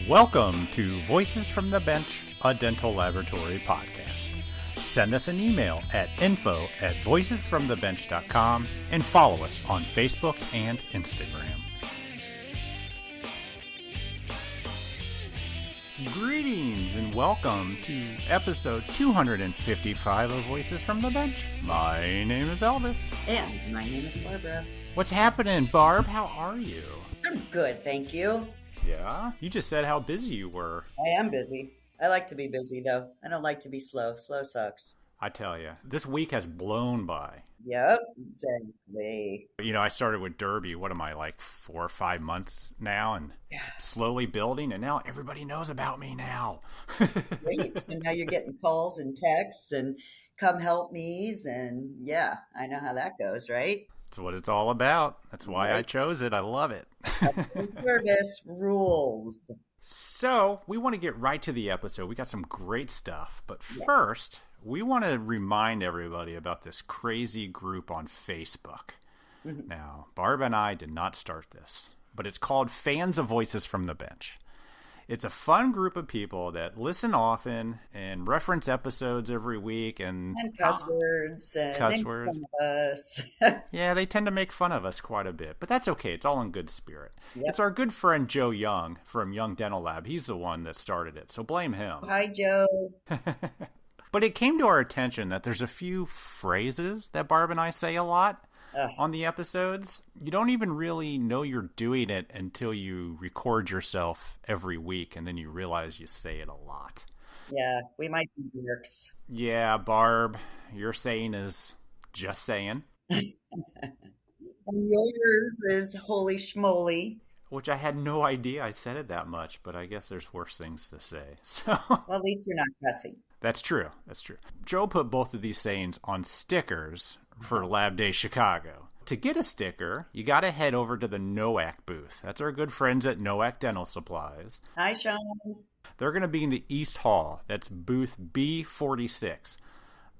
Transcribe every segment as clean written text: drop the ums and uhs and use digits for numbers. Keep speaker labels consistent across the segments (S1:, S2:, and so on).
S1: Welcome to Voices from the Bench, a dental laboratory podcast. Send us an email at info@voicesfromthebench.com and follow us on Facebook and Instagram. Greetings and welcome to episode 255 of Voices from the Bench. My name is Elvis.
S2: And my name is Barbara.
S1: What's happening, Barb? How are you?
S2: I'm good, thank you.
S1: Yeah? You just said how busy you were.
S2: I am busy. I like to be busy, though. I don't like to be slow. Slow sucks.
S1: I tell you, this week has blown by.
S2: Yep, exactly.
S1: You know, I started with Derby, what am I, like 4 or 5 months now, and slowly building, and now everybody knows about me now.
S2: Great. So now you're getting calls and texts and come help me's, and yeah, I know how that goes, right?
S1: That's what it's all about. That's why I chose it. I love it.
S2: Service rules.
S1: So, we want to get right to the episode. We got some great stuff. But first, we want to remind everybody about this crazy group on Facebook. Mm-hmm. Now, Barb and I did not start this, but it's called Fans of Voices from the Bench. It's a fun group of people that listen often and reference episodes every week and
S2: cuss words and
S1: cuss
S2: make
S1: words.
S2: fun of us.
S1: Yeah, they tend to make fun of us quite a bit, but that's okay. It's all in good spirit. Yep. It's our good friend Joe Young from Young Dental Lab. He's the one that started it, so blame him.
S2: Hi, Joe.
S1: But it came to our attention that there's a few phrases that Barb and I say a lot on the episodes. You don't even really know you're doing it until you record yourself every week, and then you realize you say it a lot.
S2: Yeah, we might be jerks.
S1: Yeah, Barb, your saying is just saying.
S2: And yours is holy schmoly.
S1: Which I had no idea I said it that much, but I guess there's worse things to say. So
S2: well, at least you're not cussing.
S1: That's true. That's true. Joe put both of these sayings on stickers for Lab Day Chicago. To get a sticker, you got to head over to the NOAC booth. That's our good friends at NOAC Dental Supplies.
S2: Hi, Sean.
S1: They're going to be in the East Hall. That's booth B46.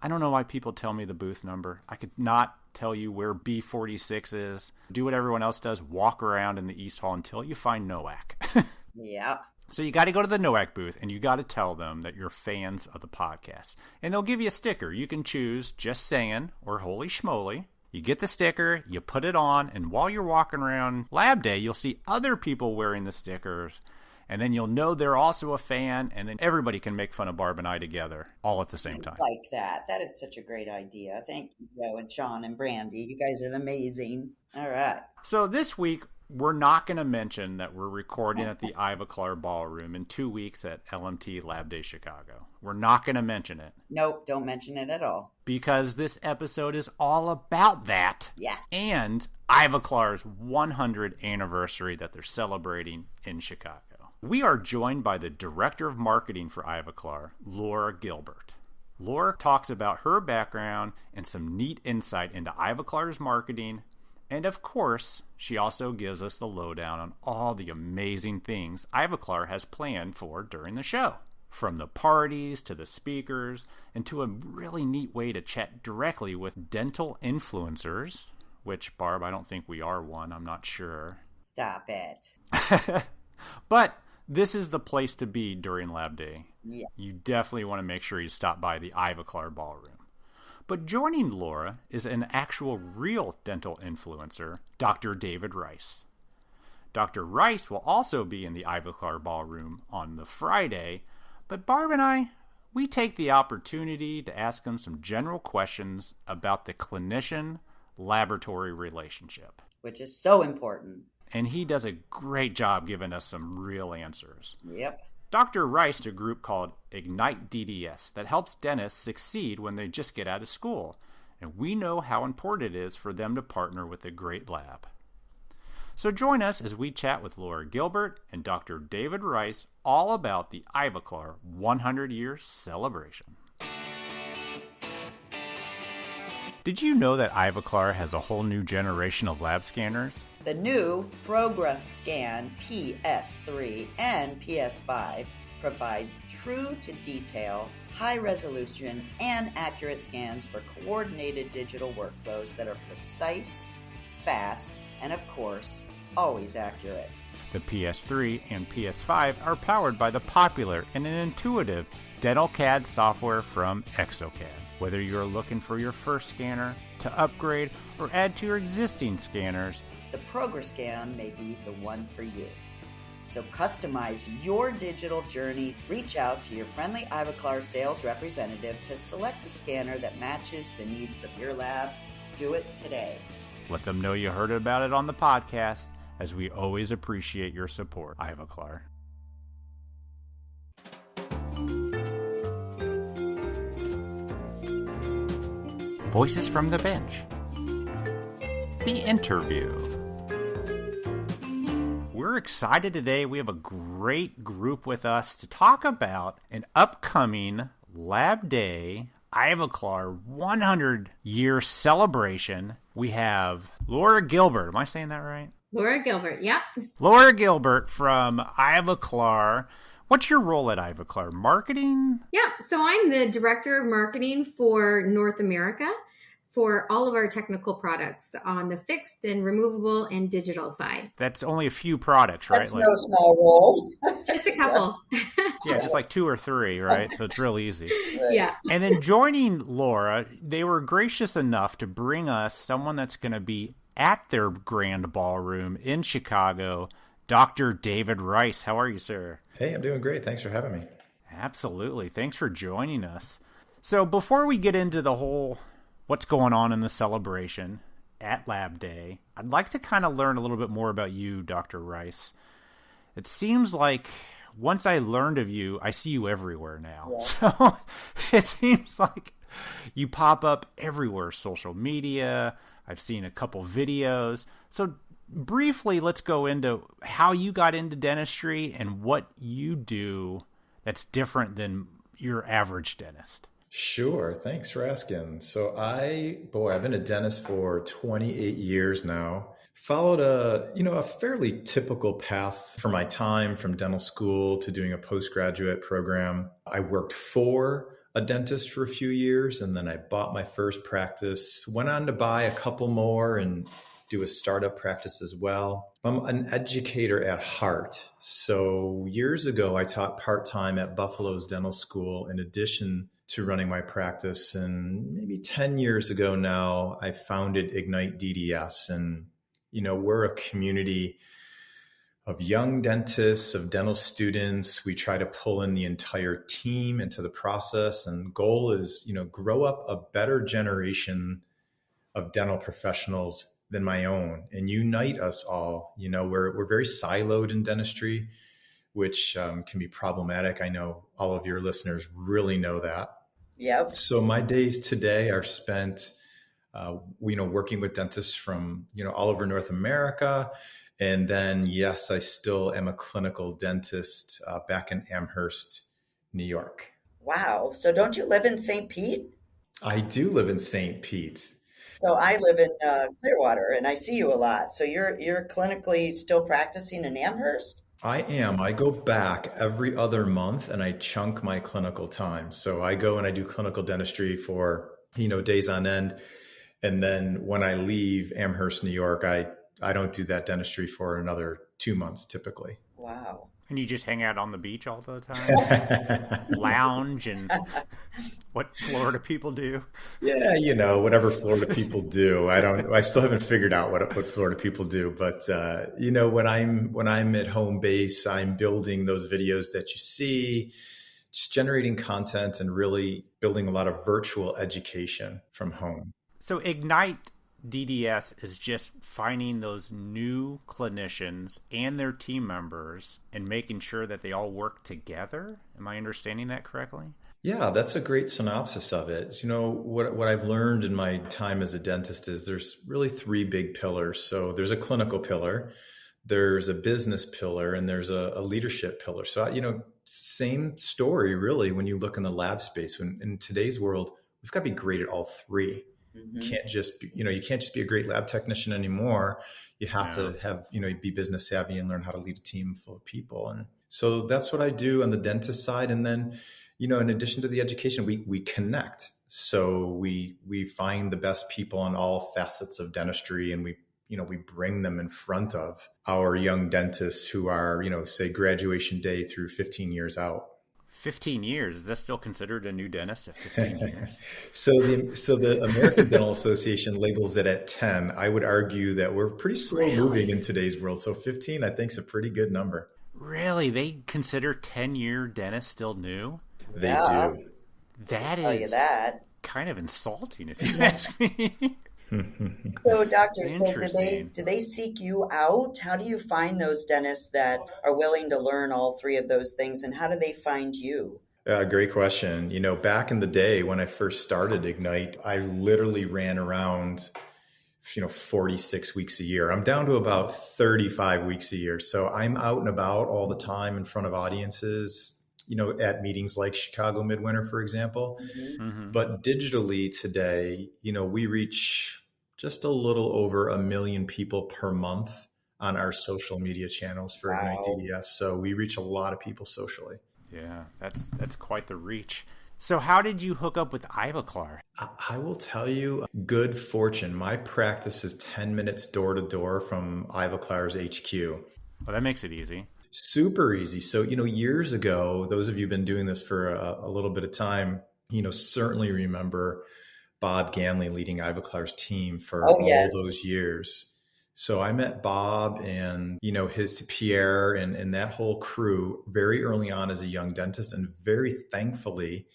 S1: I don't know why people tell me the booth number. I could not tell you where B46 is. Do what everyone else does. Walk around in the East Hall until you find NOAC.
S2: Yeah.
S1: So you got to go to the NOAC booth, and you got to tell them that you're fans of the podcast. And they'll give you a sticker. You can choose Just Saying or Holy Schmoly. You get the sticker, you put it on, and while you're walking around Lab Day, you'll see other people wearing the stickers. And then you'll know they're also a fan, and then everybody can make fun of Barb and I together all at the same time.
S2: I like that. That is such a great idea. Thank you, Joe and Sean and Brandy. You guys are amazing. All right.
S1: So this week, we're not going to mention that we're recording at the Ivoclar Ballroom in 2 weeks at LMT Lab Day Chicago. We're not going to mention it.
S2: Nope, don't mention it at all.
S1: Because this episode is all about that.
S2: Yes.
S1: And Ivoclar's 100th anniversary that they're celebrating in Chicago. We are joined by the Director of Marketing for Ivoclar, Laura Gilbert. Laura talks about her background and some neat insight into Ivoclar's marketing. And of course, she also gives us the lowdown on all the amazing things Ivoclar has planned for during the show. From the parties to the speakers, and to a really neat way to chat directly with dental influencers, which, Barb, I don't think we are one. I'm not sure.
S2: Stop it.
S1: But this is the place to be during Lab Day.
S2: Yeah.
S1: You definitely want to make sure you stop by the Ivoclar Ballroom. But joining Laura is an actual real dental influencer, Dr. David Rice. Dr. Rice will also be in the Ivoclar Ballroom on the Friday, but Barb and I, we take the opportunity to ask him some general questions about the clinician-laboratory relationship.
S2: Which is so important.
S1: And he does a great job giving us some real answers.
S2: Yep.
S1: Dr. Rice is a group called Ignite DDS that helps dentists succeed when they just get out of school. And we know how important it is for them to partner with a great lab. So join us as we chat with Laura Gilbert and Dr. David Rice all about the Ivoclar 100-year celebration. Did you know that Ivoclar has a whole new generation of lab scanners?
S2: The new Progress Scan PS3 and PS5 provide true-to-detail, high-resolution, and accurate scans for coordinated digital workflows that are precise, fast, and of course, always accurate.
S1: The PS3 and PS5 are powered by the popular and intuitive dental CAD software from exocad. Whether you're looking for your first scanner, to upgrade, or add to your existing scanners,
S2: the PrograScan may be the one for you. So customize your digital journey. Reach out to your friendly Ivoclar sales representative to select a scanner that matches the needs of your lab. Do it today.
S1: let them know you heard about it on the podcast, as we always appreciate your support. Ivoclar. Voices from the Bench. The interview. We're excited today. We have a great group with us to talk about an upcoming Lab Day Ivoclar 100-year celebration. We have Laura Gilbert. Am I saying that right?
S3: Laura Gilbert, yep.
S1: Laura Gilbert from Ivoclar. What's your role at Ivoclar? Marketing?
S3: Yeah, so I'm the Director of Marketing for North America for all of our technical products on the fixed and removable and digital side.
S1: That's only a few products, right?
S2: That's no small role.
S3: Just a couple.
S1: Yeah, just like 2 or 3, right? So it's real easy.
S2: Right.
S3: Yeah.
S1: And then joining Laura, they were gracious enough to bring us someone that's going to be at their grand ballroom in Chicago, Dr. David Rice. How are you, sir?
S4: Hey, I'm doing great. Thanks for having me.
S1: Absolutely. Thanks for joining us. So before we get into the whole what's going on in the celebration at Lab Day, I'd like to kind of learn a little bit more about you, Dr. Rice. It seems like once I learned of you, I see you everywhere now. Yeah. So it seems like you pop up everywhere, social media. I've seen a couple videos. So briefly, let's go into how you got into dentistry and what you do that's different than your average dentist.
S4: Sure. Thanks for asking. So I've been a dentist for 28 years now. Followed a fairly typical path for my time from dental school to doing a postgraduate program. I worked for a dentist for a few years, and then I bought my first practice, went on to buy a couple more and do a startup practice as well. I'm an educator at heart. So years ago, I taught part-time at Buffalo's Dental School in addition to running my practice. And maybe 10 years ago now, I founded Ignite DDS. And, we're a community of young dentists, of dental students. We try to pull in the entire team into the process. And goal is, grow up a better generation of dental professionals than my own and unite us all. We're very siloed in dentistry, which can be problematic. I know all of your listeners really know that.
S2: Yep.
S4: So my days today are spent, working with dentists from, all over North America. And then, yes, I still am a clinical dentist back in Amherst, New York.
S2: Wow. So don't you live in St. Pete?
S4: I do live in St. Pete.
S2: So I live in Clearwater, and I see you a lot. So you're clinically still practicing in Amherst?
S4: I am. I go back every other month and I chunk my clinical time. So I go and I do clinical dentistry for, days on end. And then when I leave Amherst, New York, I don't do that dentistry for another 2 months typically.
S2: Wow.
S1: And you just hang out on the beach all the time? Lounge and what Florida people do?
S4: Yeah, whatever Florida people do. I still haven't figured out what Florida people do. But, when I'm at home base, I'm building those videos that you see, just generating content and really building a lot of virtual education from home.
S1: So Ignite DDS is just finding those new clinicians and their team members and making sure that they all work together. Am I understanding that correctly?
S4: Yeah, that's a great synopsis of it. What I've learned in my time as a dentist is there's really 3 big pillars. So there's a clinical pillar, there's a business pillar, and there's a leadership pillar. So, same story really when you look in the lab space. When in today's world, we've got to be great at all 3. Mm-hmm. You can't just be a great lab technician anymore. You have to have, be business savvy and learn how to lead a team full of people. And so that's what I do on the dentist side. And then, in addition to the education, we connect. So we find the best people on all facets of dentistry and we we bring them in front of our young dentists who are, say graduation day through 15 years out.
S1: 15 years. Is that still considered a new dentist at 15 years?
S4: So the American Dental Association labels it at 10. I would argue that we're pretty slow moving in today's world. So 15, I think, is a pretty good number.
S1: Really? They consider 10-year dentists still new?
S4: They do.
S1: That
S2: tell you that.
S1: kind of insulting, if you ask me.
S2: So, doctor, so
S1: Interesting.
S2: do they seek you out? How do you find those dentists that are willing to learn all three of those things, and how do they find you?
S4: Great question. Back in the day when I first started Ignite, I literally ran around 46 weeks a year. I'm down to about 35 weeks a year. So I'm out and about all the time in front of audiences, at meetings like Chicago Midwinter, for example.
S1: Mm-hmm.
S4: But digitally today, we reach just a little over 1 million people per month on our social media channels for Ignite DDS. So we reach a lot of people socially.
S1: Yeah, that's quite the reach. So how did you hook up with Ivoclar?
S4: I will tell you, good fortune. My practice is 10 minutes door to door from Ivoclar's HQ.
S1: Well, that makes it easy.
S4: Super easy. So, years ago, those of you who've been doing this for a little bit of time, certainly remember Bob Ganley leading Ivoclar's team for all those years. So I met Bob and, his Pierre and that whole crew very early on as a young dentist, and very thankfully,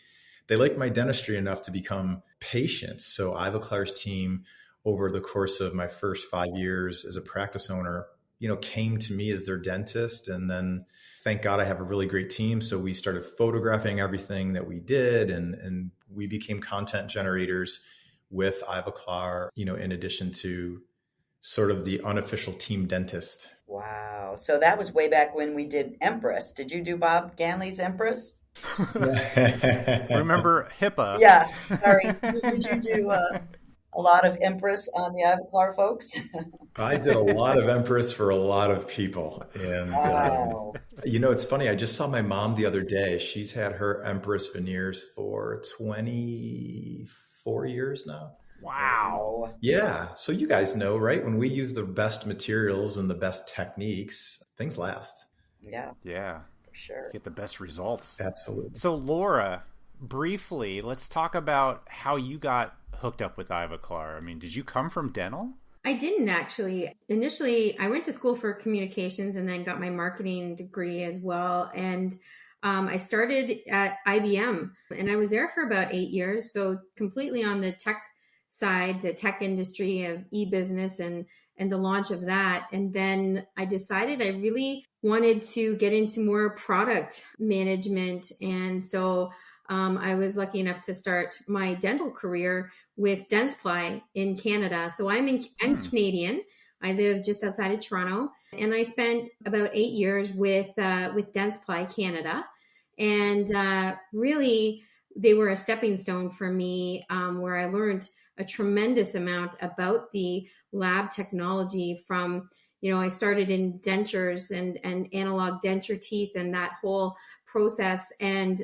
S4: they liked my dentistry enough to become patients. So Ivoclar's team, over the course of my first 5 years as a practice owner, came to me as their dentist. And then thank God I have a really great team. So we started photographing everything that we did, and we became content generators with Ivoclar, in addition to sort of the unofficial team dentist.
S2: Wow. So that was way back when we did Empress. Did you do Bob Ganley's Empress?
S1: Remember HIPAA?
S2: Yeah. Sorry. Did you do a lot of Empress on the Ivoclar folks?
S4: I did a lot of Empress for a lot of people. And, it's funny. I just saw my mom the other day. She's had her Empress veneers for 24 years now.
S1: Wow.
S4: Yeah. So you guys know, right? When we use the best materials and the best techniques, things last.
S2: Yeah.
S1: Yeah.
S2: For sure.
S1: Get the best results.
S4: Absolutely.
S1: So Laura, briefly, let's talk about how you got hooked up with Ivoclar. I mean, did you come from dental?
S3: I didn't actually. Initially, I went to school for communications and then got my marketing degree as well. And I started at IBM, and I was there for about 8 years. So completely on the tech side, the tech industry of e-business and the launch of that. And then I decided I really wanted to get into more product management. And so I was lucky enough to start my dental career with Dentsply in Canada. So I'm Canadian. I live just outside of Toronto, and I spent about 8 years with Dentsply Canada. And really, they were a stepping stone for me, where I learned a tremendous amount about the lab technology from, I started in dentures and analog denture teeth and that whole process, and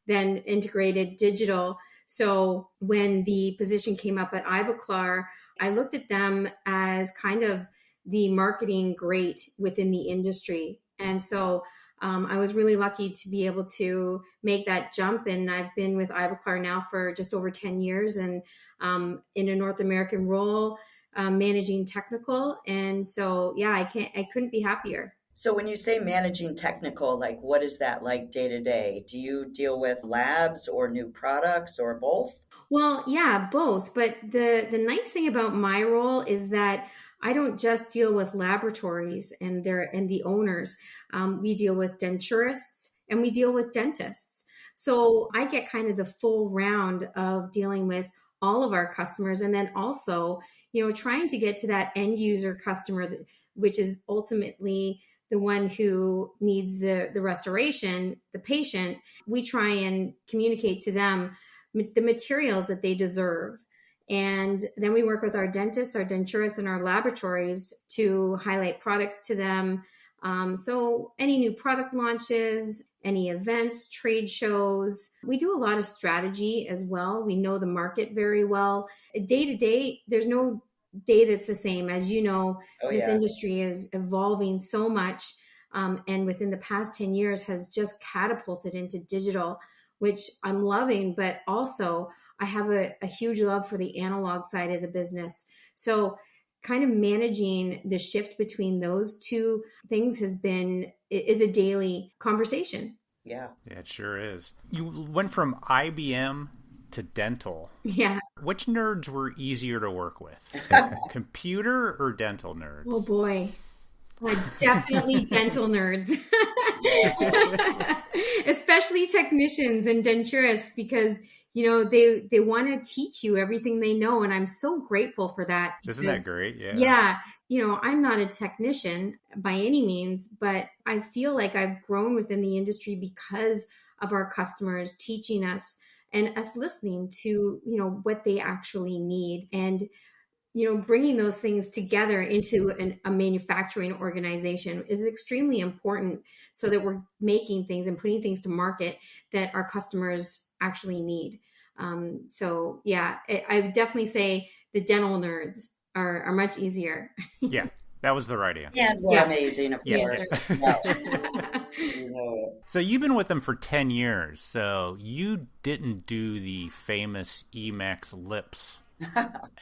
S3: then integrated digital. So when the position came up at Ivoclar, I looked at them as kind of the marketing great within the industry. And so I was really lucky to be able to make that jump. And I've been with Ivoclar now for just over 10 years and in a North American role, managing technical. And so, yeah, I couldn't be happier.
S2: So when you say managing technical, like what is that like day to day? Do you deal with labs or new products or both?
S3: Well, yeah, both. But the nice thing about my role is that I don't just deal with laboratories and the owners. We deal with denturists and we deal with dentists. So I get kind of the full round of dealing with all of our customers, and then also, trying to get to that end user customer, which is ultimately the one who needs the restoration, the patient. We try and communicate to them the materials that they deserve. And then we work with our dentists, our denturists, and our laboratories to highlight products to them. So any new product launches, any events, trade shows. We do a lot of strategy as well. We know the market very well. Day to day, there's no day that's the same. As you know,
S2: Oh,
S3: this
S2: yeah.
S3: industry is evolving so much. And within the past 10 years has just catapulted into digital, which I'm loving, but also I have a huge love for the analog side of the business. So kind of managing the shift between those two things is a daily conversation.
S2: Yeah.
S1: Yeah, it sure is. You went from IBM to dental.
S3: Yeah.
S1: Which nerds were easier to work with? Computer or dental nerds?
S3: Oh boy. Definitely dental nerds, especially technicians and denturists, because they want to teach you everything they know, and I'm so grateful for that.
S1: Isn't that great? Yeah.
S3: Yeah. I'm not a technician by any means, but I feel like I've grown within the industry because of our customers teaching us and us listening to, what they actually need, and bringing those things together into a manufacturing organization is extremely important, so that we're making things and putting things to market that our customers actually need. So yeah, I would definitely say the dental nerds are much easier.
S1: Yeah, that was the right answer.
S2: And we're amazing, of course.
S1: Yeah.
S2: You know it.
S1: So you've been with them for 10 years, so you didn't do the famous Emax lips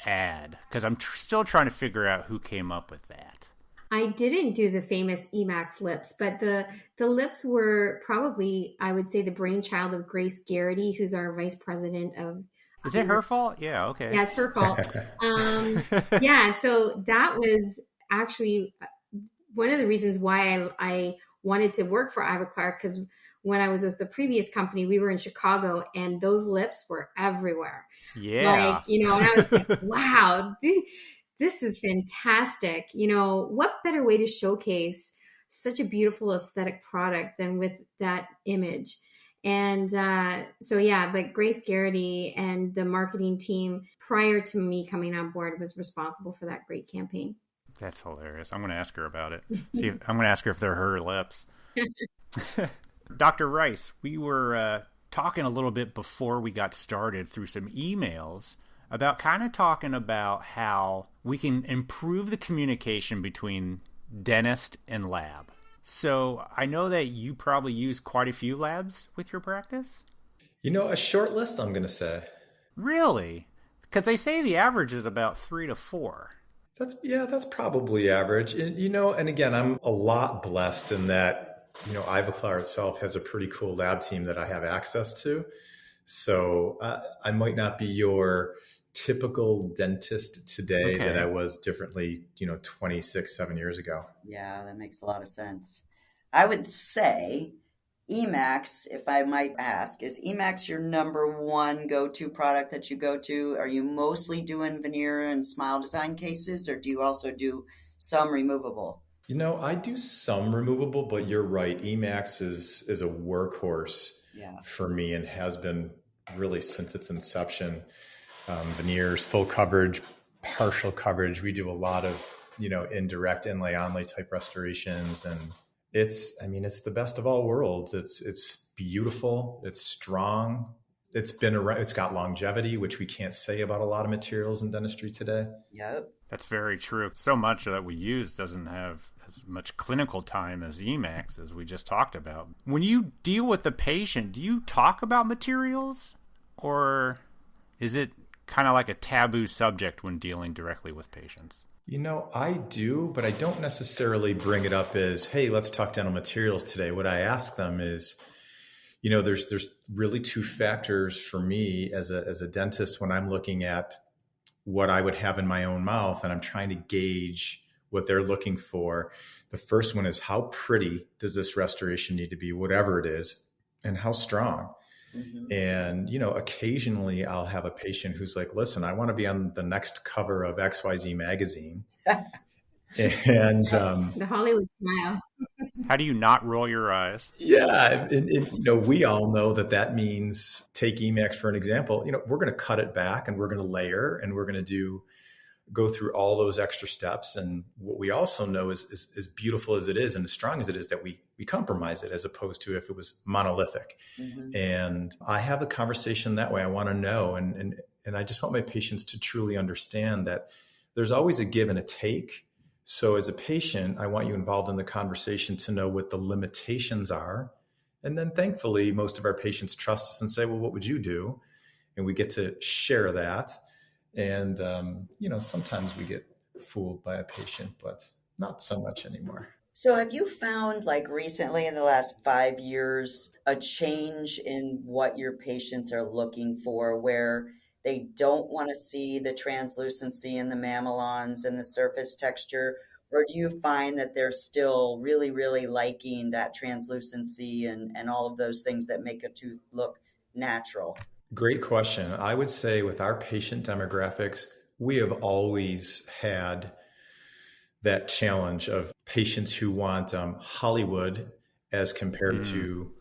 S1: ad, because I'm still trying to figure out who came up with that.
S3: I didn't do the famous Emax lips, but the lips were probably, I would say, the brainchild of Grace Garrity, who's our vice president of.
S1: Is it her fault? Yeah, okay.
S3: Yeah, it's her fault. Yeah, so that was actually one of the reasons why I wanted to work for Ivoclar, because when I was with the previous company, we were in Chicago, and those lips were everywhere.
S1: Yeah.
S3: And I was like, wow, this is fantastic. What better way to showcase such a beautiful aesthetic product than with that image? And but Grace Garrity and the marketing team prior to me coming on board was responsible for that great campaign.
S1: That's hilarious. I'm going to ask her about it. I'm going to ask her if they're her lips. Dr. Rice, we were talking a little bit before we got started through some emails about kind of talking about how we can improve the communication between dentist and lab. So I know that you probably use quite a few labs with your practice.
S4: A short list, I'm going to say.
S1: Really? Because they say the average is about 3 to 4.
S4: That's probably average. And again, I'm a lot blessed in that, Ivoclar itself has a pretty cool lab team that I have access to. So I might not be your typical dentist today that I was differently, 7 years ago.
S2: Yeah, that makes a lot of sense. I would say Emax, if I might ask, is Emax your number one go-to product that you go to? Are you mostly doing veneer and smile design cases, or do you also do some removable?
S4: I do some removable, but you're right. Emax is a workhorse for me, and has been really since its inception. Veneers, full coverage, partial coverage. We do a lot of, indirect inlay onlay type restorations, and it's the best of all worlds. It's beautiful. It's strong. It's been around. It's got longevity, which we can't say about a lot of materials in dentistry today.
S2: Yep.
S1: That's very true. So much that we use doesn't have as much clinical time as Emax, as we just talked about. When you deal with the patient, do you talk about materials, or is it kind of like a taboo subject when dealing directly with patients?
S4: I do, but I don't necessarily bring it up as, hey, let's talk dental materials today. What I ask them is, there's really two factors for me as a dentist when I'm looking at what I would have in my own mouth and I'm trying to gauge what they're looking for. The first one is, how pretty does this restoration need to be, whatever it is, and how strong? Mm-hmm. And, occasionally I'll have a patient who's like, listen, I want to be on the next cover of XYZ magazine. And
S3: the Hollywood smile.
S1: How do you not roll your eyes?
S4: Yeah. And we all know that means, take Emax for an example, we're going to cut it back and we're going to layer and we're going to go through all those extra steps. And what we also know is as beautiful as it is and as strong as it is, that we compromise it, as opposed to if it was monolithic. Mm-hmm. And I have a conversation that way. I want to know. And I just want my patients to truly understand that there's always a give and a take. So as a patient, I want you involved in the conversation to know what the limitations are. And then thankfully, most of our patients trust us and say, well, what would you do? And we get to share that. And, sometimes we get fooled by a patient, but not so much anymore.
S2: So have you found, like recently in the last 5 years, a change in what your patients are looking for, where they don't want to see the translucency in the mamelons and the surface texture? Or do you find that they're still really, really liking that translucency and all of those things that make a tooth look natural?
S4: Great question. I would say with our patient demographics, we have always had that challenge of patients who want Hollywood as compared to,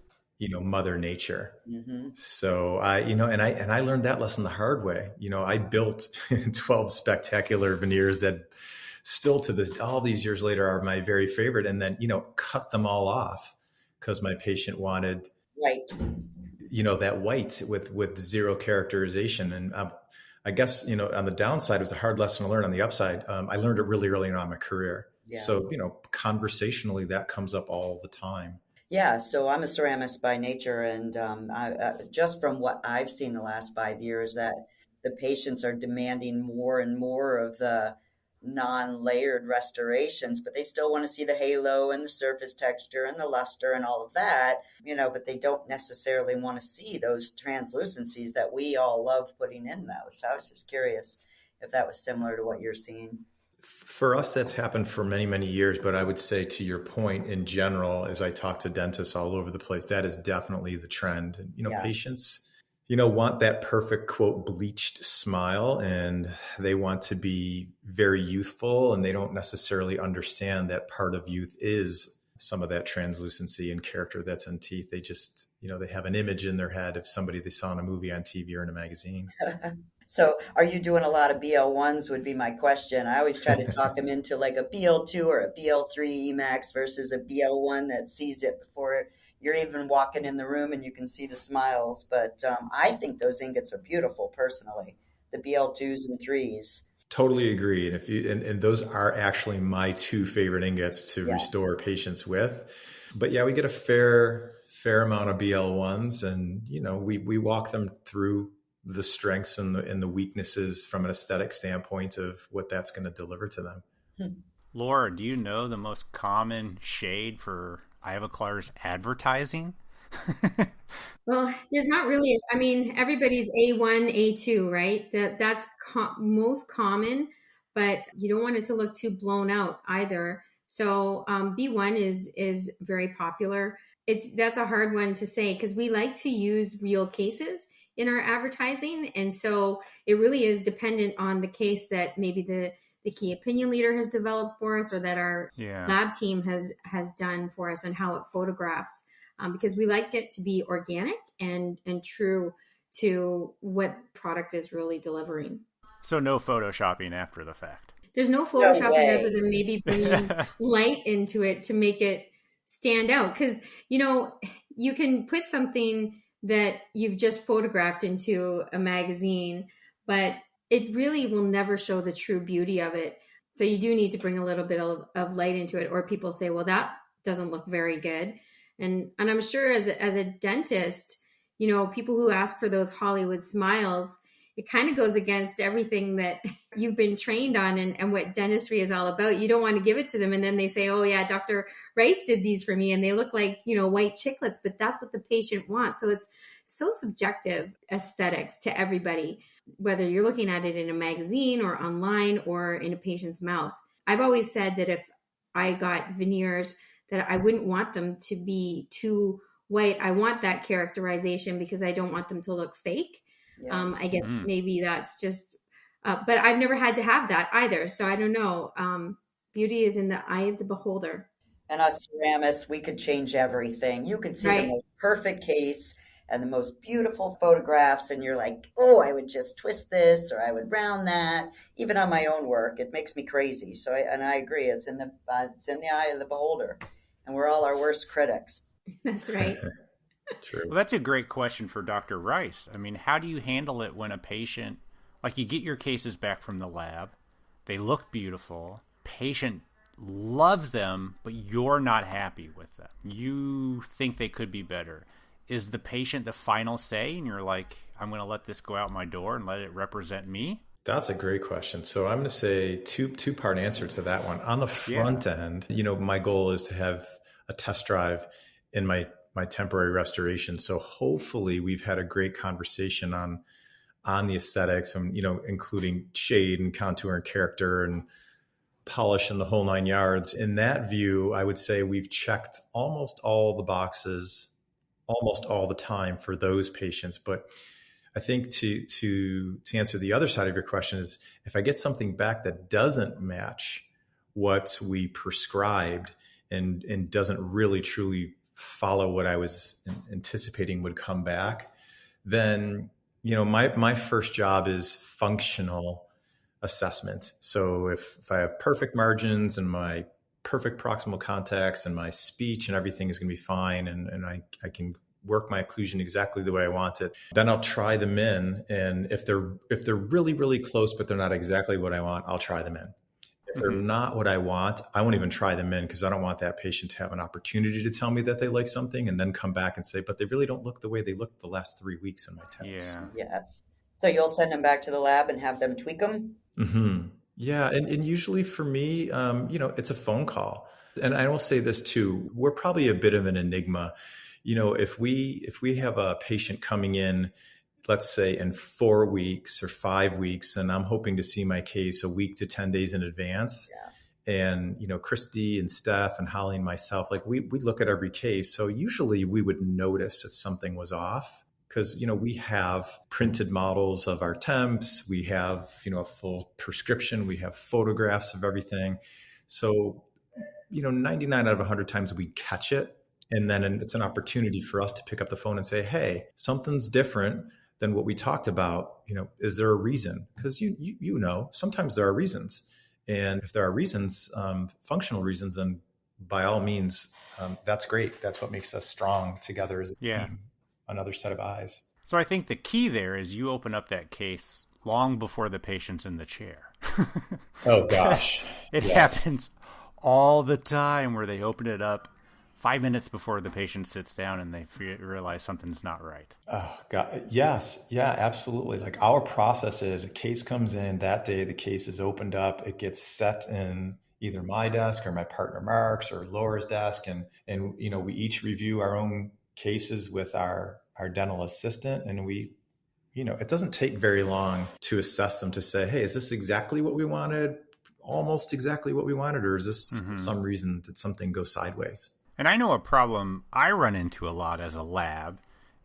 S4: Mother Nature.
S2: Mm-hmm.
S4: So I learned that lesson the hard way. I built 12 spectacular veneers that still to this, all these years later, are my very favorite. And then, cut them all off because my patient wanted,
S2: Right.
S4: that white with zero characterization. And I guess, on the downside, it was a hard lesson to learn. On the upside, I learned it really early on in my career.
S2: Yeah.
S4: So, conversationally, that comes up all the time.
S2: Yeah, so I'm a ceramist by nature, and just from what I've seen the last 5 years, that the patients are demanding more and more of the non-layered restorations, but they still want to see the halo and the surface texture and the luster and all of that, but they don't necessarily want to see those translucencies that we all love putting in those. So I was just curious if that was similar to what you're seeing.
S4: For us, that's happened for many, many years. But I would say, to your point, in general, as I talk to dentists all over the place, that is definitely the trend. Patients, want that perfect, quote, bleached smile, and they want to be very youthful, and they don't necessarily understand that part of youth is some of that translucency and character that's in teeth. They just, they have an image in their head of somebody they saw in a movie on TV or in a magazine.
S2: So are you doing a lot of BL1s would be my question. I always try to talk them into like a BL2 or a BL3 Emax versus a BL1 that sees it before you're even walking in the room and you can see the smiles. But I think those ingots are beautiful personally, the BL2s and 3s.
S4: Totally agree. And and those are actually my two favorite ingots to restore patients with. But yeah, we get a fair amount of BL1s, and we walk them through the strengths and the weaknesses from an aesthetic standpoint of what that's going to deliver to them.
S1: Laura, do you know the most common shade for Ivoclar's advertising?
S3: Well, there's not really, everybody's A1, A2, right? That's most common, but you don't want it to look too blown out either. So B1 is very popular. That's a hard one to say because we like to use real cases in our advertising. And so it really is dependent on the case that maybe the key opinion leader has developed for us, or that our lab team has done for us, and how it photographs. Because we like it to be organic and true to what product is really delivering.
S1: So no photoshopping after the fact.
S3: There's no photoshopping other than maybe bringing light into it to make it stand out. Because, you can put something that you've just photographed into a magazine, but it really will never show the true beauty of it. So you do need to bring a little bit of light into it, or people say, well, that doesn't look very good. And I'm sure as a dentist, people who ask for those Hollywood smiles, it kind of goes against everything that you've been trained on and what dentistry is all about. You don't want to give it to them. And then they say, oh yeah, Dr. Rice did these for me and they look like, white chiclets, but that's what the patient wants. So it's so subjective aesthetics to everybody, whether you're looking at it in a magazine or online or in a patient's mouth. I've always said that if I got veneers, that I wouldn't want them to be too white. I want that characterization because I don't want them to look fake. Yeah. I guess maybe that's just, but I've never had to have that either. So I don't know. Beauty is in the eye of the beholder.
S2: And us ceramists, we could change everything. You could see the most perfect case and the most beautiful photographs, and you're like, oh, I would just twist this or I would round that. Even on my own work, it makes me crazy. So I agree. It's in the eye of the beholder, and we're all our worst critics.
S3: That's right.
S4: True.
S1: Well, that's a great question for Dr. Rice. How do you handle it when a patient, like you get your cases back from the lab, they look beautiful, patient loves them, but you're not happy with them. You think they could be better. Is the patient the final say, and you're like, I'm going to let this go out my door and let it represent me?
S4: That's a great question. So I'm going to say two-part answer to that one. On the front end, my goal is to have a test drive in my temporary restoration. So hopefully we've had a great conversation on the aesthetics and, including shade and contour and character and polish and the whole 9 yards. In that view, I would say we've checked almost all the boxes almost all the time for those patients. But I think to answer the other side of your question is, if I get something back that doesn't match what we prescribed and doesn't really truly follow what I was anticipating would come back, then, my first job is functional assessment. So if I have perfect margins and my perfect proximal contacts and my speech and everything is going to be fine, and I can work my occlusion exactly the way I want it, then I'll try them in. And if they're really, really close, but they're not exactly what I want, I'll try them in. If they're not what I want, I won't even try them in, because I don't want that patient to have an opportunity to tell me that they like something and then come back and say, but they really don't look the way they looked the last 3 weeks in my temps.
S1: Yeah.
S2: Yes. So you'll send them back to the lab and have them tweak them?
S4: Mm-hmm. Yeah. And usually for me, it's a phone call. And I will say this too, we're probably a bit of an enigma. If we have a patient coming in, let's say in 4 weeks or 5 weeks, and I'm hoping to see my case a week to 10 days in advance. Yeah. And, Christy and Steph and Holly and myself, we look at every case. So usually we would notice if something was off, because, we have printed models of our temps. We have, a full prescription. We have photographs of everything. So, 99 out of 100 times we catch it. And then it's an opportunity for us to pick up the phone and say, hey, something's different than what we talked about. Is there a reason? Because sometimes there are reasons. And if there are reasons, functional reasons, then by all means, that's great. That's what makes us strong together as a team, another set of eyes.
S1: So I think the key there is you open up that case long before the patient's in the chair.
S4: Oh, gosh.
S1: It happens all the time where they open it up 5 minutes before the patient sits down and they realize something's not right.
S4: Oh, God. Yes. Yeah, absolutely. Our process is a case comes in that day, the case is opened up, it gets set in either my desk or my partner Mark's or Laura's desk. And we each review our own cases with our dental assistant. And it doesn't take very long to assess them, to say, hey, is this exactly what we wanted? Almost exactly what we wanted? Or is this for some reason, did something go sideways?
S1: And I know a problem I run into a lot as a lab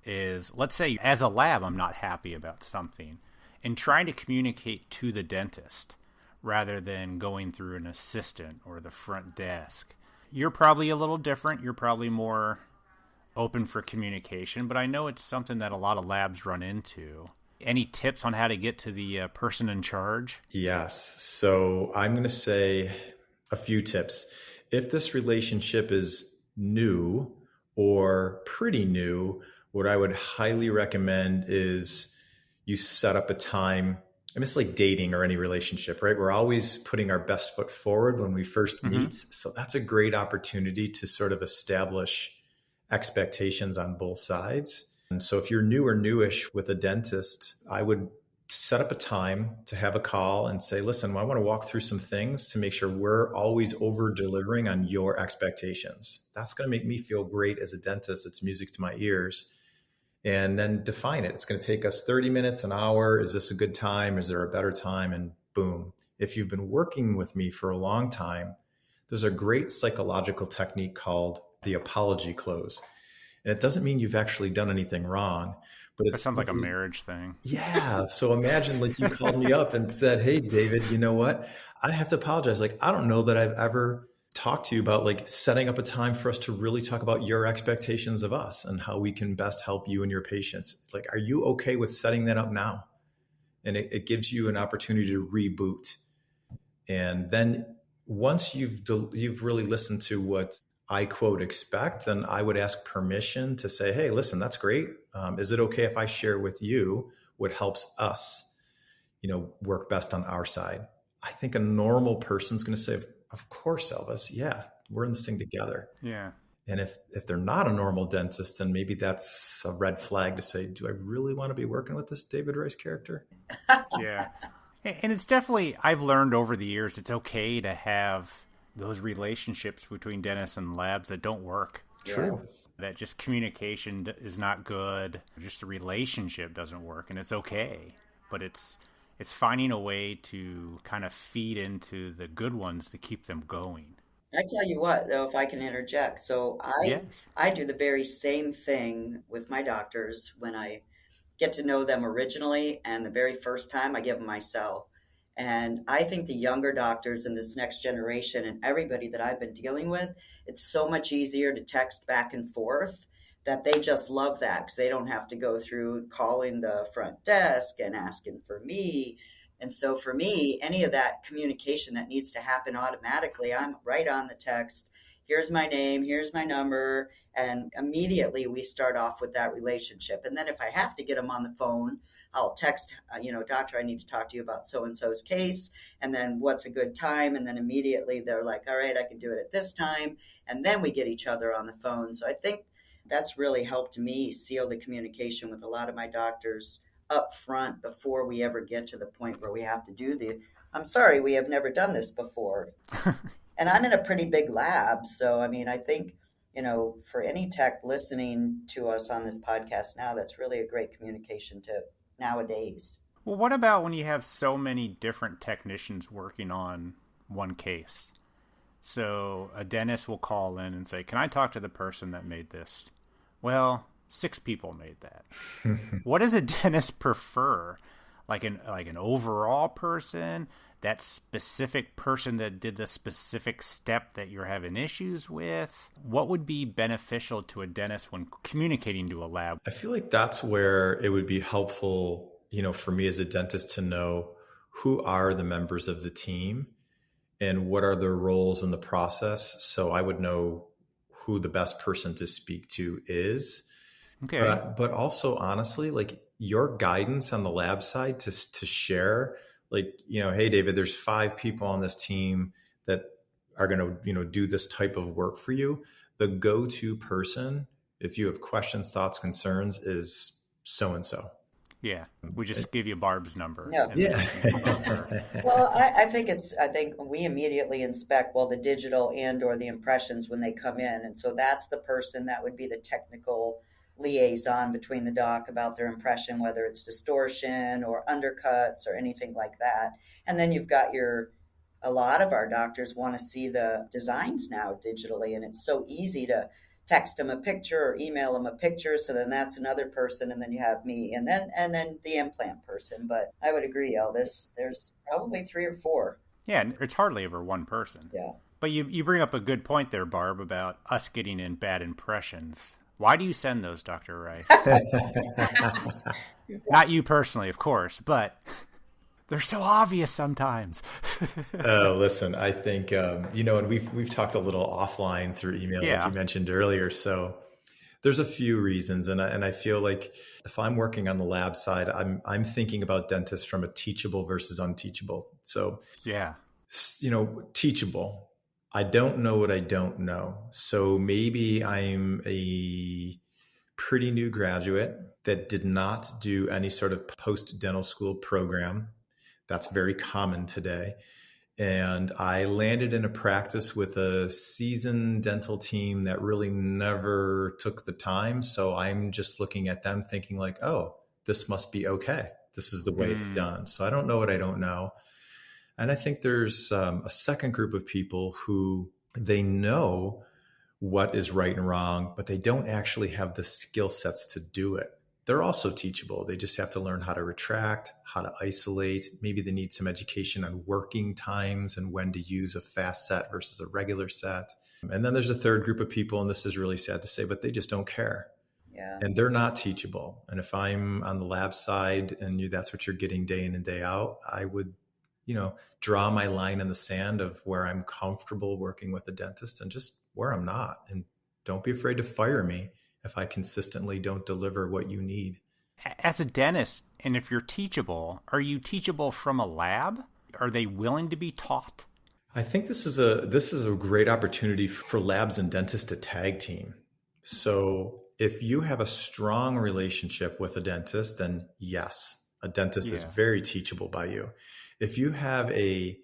S1: is, let's say as a lab, I'm not happy about something, and trying to communicate to the dentist rather than going through an assistant or the front desk. You're probably a little different. You're probably more open for communication, but I know it's something that a lot of labs run into. Any tips on how to get to the person in charge?
S4: Yes. So I'm going to say a few tips. If this relationship is new or pretty new, what I would highly recommend is you set up a time. I mean, it's like dating or any relationship, right? We're always putting our best foot forward when we first meet. So that's a great opportunity to sort of establish expectations on both sides. And so if you're new or newish with a dentist, I would set up a time to have a call and say, listen, I want to walk through some things to make sure we're always over delivering on your expectations. That's going to make me feel great as a dentist. It's music to my ears. And then define it. It's going to take us 30 minutes, an hour. Is this a good time? Is there a better time? And boom. If you've been working with me for a long time, there's a great psychological technique called the apology close. And it doesn't mean you've actually done anything wrong. But
S1: That sounds like a marriage thing.
S4: Yeah. So imagine you called me up and said, hey, David, you know what? I have to apologize. I don't know that I've ever talked to you about setting up a time for us to really talk about your expectations of us and how we can best help you and your patients. Are you okay with setting that up now? And it gives you an opportunity to reboot. And then once you've really listened to what I quote expect, then I would ask permission to say, hey, listen, that's great. Is it okay if I share with you what helps us, work best on our side? I think a normal person's going to say, of course, Elvis. Yeah, we're in this thing together.
S1: Yeah.
S4: And if they're not a normal dentist, then maybe that's a red flag to say, do I really want to be working with this David Rice character?
S1: Yeah. And it's definitely, I've learned over the years, it's okay to have those relationships between dentists and labs that don't work.
S4: True.
S1: That just communication is not good. Just the relationship doesn't work, and it's okay. But it's finding a way to kind of feed into the good ones to keep them going.
S2: I tell you what, though, if I can interject. So
S1: Yes.
S2: I do the very same thing with my doctors when I get to know them originally, and the very first time I give them my cell. And I think the younger doctors in this next generation and everybody that I've been dealing with, it's so much easier to text back and forth that they just love that because they don't have to go through calling the front desk and asking for me. And so for me, any of that communication that needs to happen automatically, I'm right on the text. Here's my name, here's my number. And immediately we start off with that relationship. And then if I have to get them on the phone, I'll text, doctor, I need to talk to you about so-and-so's case. And then what's a good time? And then immediately they're like, all right, I can do it at this time. And then we get each other on the phone. So I think that's really helped me seal the communication with a lot of my doctors up front before we ever get to the point where we have to do I'm sorry, we have never done this before. And I'm in a pretty big lab. So, I mean, I think, for any tech listening to us on this podcast now, that's really a great communication tip nowadays.
S1: Well, what about when you have so many different technicians working on one case? So a dentist will call in and say, can I talk to the person that made this? Well, 6 people made that. What does a dentist prefer? Like an overall person, that specific person that did the specific step that you're having issues with? What would be beneficial to a dentist when communicating to a lab?
S4: I feel like that's where it would be helpful, for me as a dentist to know who are the members of the team and what are their roles in the process. So I would know who the best person to speak to is.
S1: Okay.
S4: But also, honestly, like your guidance on the lab side to share, like, hey, David, there's 5 people on this team that are going to, do this type of work for you. The go-to person, if you have questions, thoughts, concerns, is so-and-so.
S1: Yeah. We just give you Barb's number.
S2: Yeah. Well, I think we immediately inspect, the digital and or the impressions when they come in. And so that's the person that would be the technical liaison between the doc about their impression, whether it's distortion or undercuts or anything like that. And then you've got a lot of our doctors want to see the designs now digitally, and it's so easy to text them a picture or email them a picture. So then that's another person, and then you have me, and then the implant person. But I would agree, Elvis, there's probably 3 or 4.
S1: Yeah, it's hardly ever one person.
S2: Yeah.
S1: But you bring up a good point there, Barb, about us getting in bad impressions. Why do you send those, Dr. Rice? Not you personally, of course, but they're so obvious sometimes.
S4: Listen, I think, and we've talked a little offline through email, like you mentioned earlier. So there's a few reasons. And I feel like if I'm working on the lab side, I'm thinking about dentists from a teachable versus unteachable. So, teachable. I don't know what I don't know. So maybe I'm a pretty new graduate that did not do any sort of post-dental school program. That's very common today. And I landed in a practice with a seasoned dental team that really never took the time. So I'm just looking at them thinking like, oh, this must be okay. This is the way it's done. So I don't know what I don't know. And I think there's a second group of people who they know what is right and wrong, but they don't actually have the skill sets to do it. They're also teachable. They just have to learn how to retract, how to isolate. Maybe they need some education on working times and when to use a fast set versus a regular set. And then there's a third group of people, and this is really sad to say, but they just don't care.
S2: Yeah.
S4: And they're not teachable. And if I'm on the lab side and that's what you're getting day in and day out, I would draw my line in the sand of where I'm comfortable working with a dentist and just where I'm not. And don't be afraid to fire me if I consistently don't deliver what you need.
S1: As a dentist, and if you're teachable, are you teachable from a lab? Are they willing to be taught?
S4: I think this is a great opportunity for labs and dentists to tag team. So if you have a strong relationship with a dentist, then yes, a dentist is very teachable by you. If you have an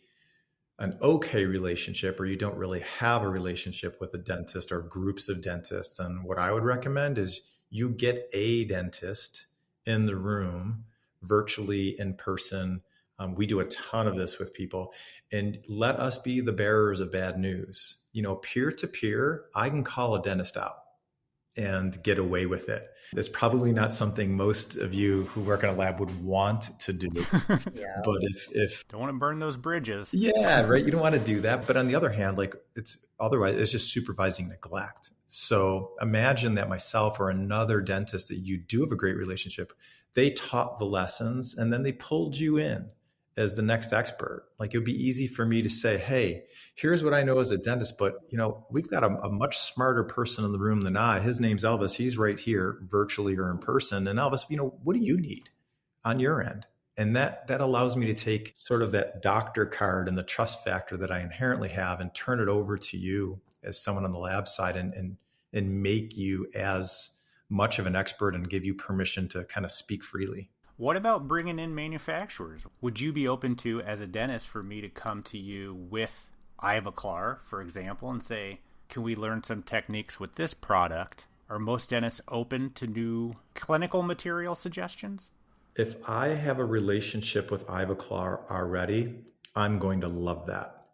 S4: okay relationship, or you don't really have a relationship with a dentist or groups of dentists, then what I would recommend is you get a dentist in the room, virtually, in person. We do a ton of this with people, and let us be the bearers of bad news. Peer to peer, I can call a dentist out and get away with it. It's probably not something most of you who work in a lab would want to do.
S2: Yeah.
S4: But if
S1: don't want to burn those bridges.
S4: Yeah, right. You don't want to do that. But on the other hand, it's just supervising neglect. So imagine that myself or another dentist that you do have a great relationship, they taught the lessons and then they pulled you in as the next expert. Like, it would be easy for me to say, hey, here's what I know as a dentist, but we've got a much smarter person in the room than I. His name's Elvis. He's right here, virtually or in person. And Elvis, what do you need on your end? And that allows me to take sort of that doctor card and the trust factor that I inherently have and turn it over to you as someone on the lab side and make you as much of an expert and give you permission to kind of speak freely.
S1: What about bringing in manufacturers? Would you be open to, as a dentist, for me to come to you with Ivoclar, for example, and say, can we learn some techniques with this product? Are most dentists open to new clinical material suggestions?
S4: If I have a relationship with Ivoclar already, I'm going to love that.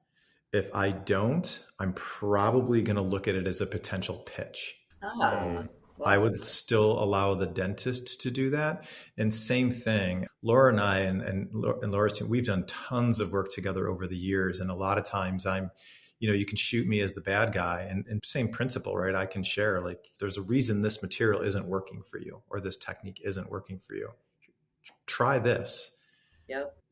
S4: If I don't, I'm probably going to look at it as a potential pitch. I would still allow the dentist to do that. And same thing, Laura and I and Laura's team, we've done tons of work together over the years. And a lot of times you can shoot me as the bad guy, and same principle, right? I can share, like, there's a reason this material isn't working for you, or this technique isn't working for you. Try this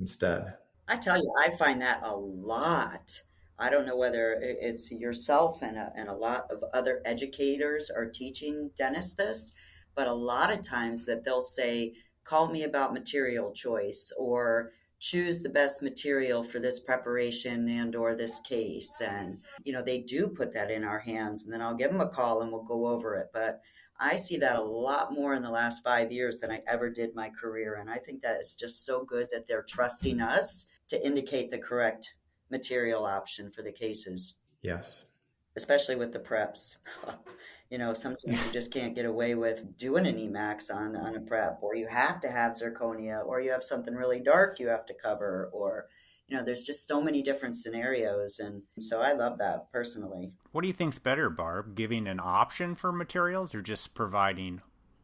S4: instead.
S2: I tell you, I find that a lot. I don't know whether it's yourself and a lot of other educators are teaching dentists this, but a lot of times that they'll say, call me about material choice, or choose the best material for this preparation and or this case. And, they do put that in our hands, and then I'll give them a call and we'll go over it. But I see that a lot more in the last 5 years than I ever did my career. And I think that is just so good that they're trusting us to indicate the correct material option for the cases.
S4: Yes.
S2: Especially with the preps. Sometimes you just can't get away with doing an EMAX on a prep, or you have to have zirconia, or you have something really dark you have to cover, or, there's just so many different scenarios. And so I love that personally. What
S1: do you think's better, Barb? Giving an option for materials or just providing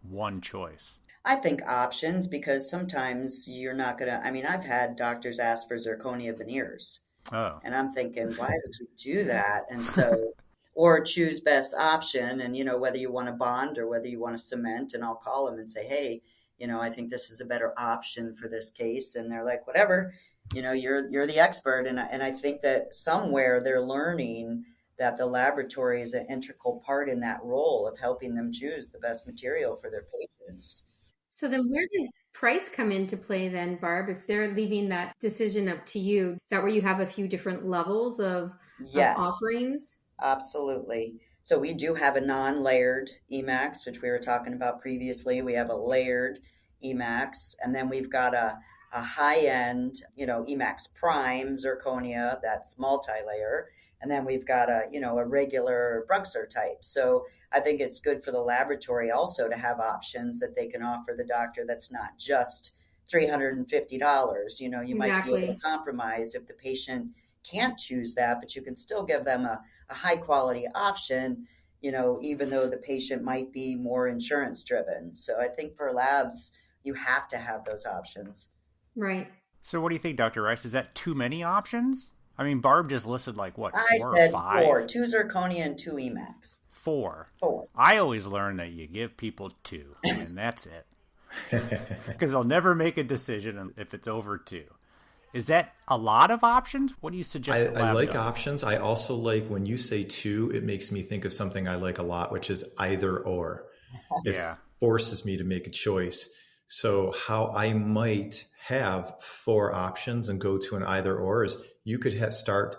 S1: one choice?
S2: I think options, because sometimes you're not going to, I've had doctors ask for zirconia veneers.
S1: Oh.
S2: And I'm thinking, why would you do that? And so, or choose best option, and, whether you want to bond or whether you want to cement, and I'll call them and say, hey, I think this is a better option for this case. And they're like, whatever, you're the expert. And I think that somewhere they're learning that the laboratory is an integral part in that role of helping them choose the best material for their patients.
S3: So then where does price come into play then, Barb? If they're leaving that decision up to you, is that where you have a few different levels of offerings?
S2: Absolutely. So we do have a non-layered EMAX, which we were talking about previously. We have a layered EMAX, and then we've got a high-end, EMAX Prime zirconia that's multi-layer. And then we've got a regular Bruxer type. So I think it's good for the laboratory also to have options that they can offer the doctor that's not just $350. You might be able to compromise if the patient can't choose that, but you can still give them a high quality option, even though the patient might be more insurance driven. So I think for labs, you have to have those options.
S3: Right.
S1: So what do you think, Dr. Rice? Is that too many options? Barb just listed like what, 4
S2: or 5? I said 4, 2 zirconia and 2 EMAX.
S1: 4. I always learn that you give people 2, and that's it. Because they'll never make a decision if it's over 2. Is that a lot of options? What do you suggest?
S4: I like options. I also like when you say 2, it makes me think of something I like a lot, which is either or. It forces me to make a choice. So how I might have four options and go to an either or is you could start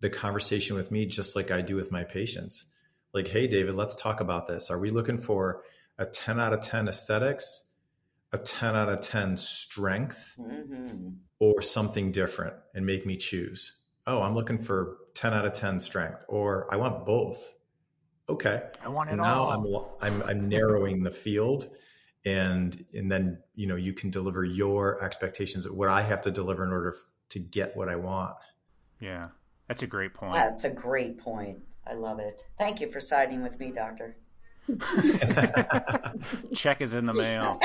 S4: the conversation with me just like I do with my patients. Like, hey, David, let's talk about this. Are we looking for a 10 out of 10 aesthetics, a 10 out of 10 strength, or something different, and make me choose? Oh, I'm looking for 10 out of 10 strength, or I want both. Okay.
S1: I want it
S4: Now
S1: all.
S4: I'm narrowing the field, and then, you can deliver your expectations of what I have to deliver in order to get what I want.
S1: Yeah, that's a great point.
S2: That's a great point. I love it. Thank you for siding with me, doctor.
S1: Check is in the mail.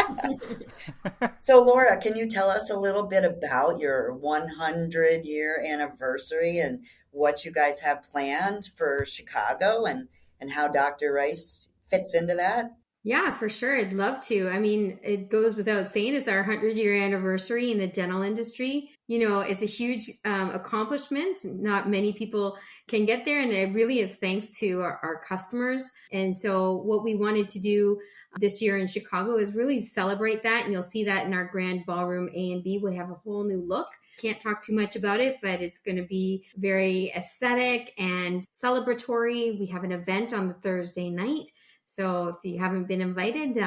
S2: So, Laura, can you tell us a little bit about your 100-year anniversary and what you guys have planned for Chicago and how Dr. Rice fits into that?
S3: Yeah, for sure. I'd love to. I mean, it goes without saying, it's our 100-year anniversary in the dental industry. It's a huge accomplishment. Not many people can get there, and it really is thanks to our customers. And so what we wanted to do this year in Chicago is really celebrate that. And you'll see that in our grand ballroom A and B. We have a whole new look. Can't talk too much about it, but it's going to be very aesthetic and celebratory. We have an event on the Thursday night. So if you haven't been invited,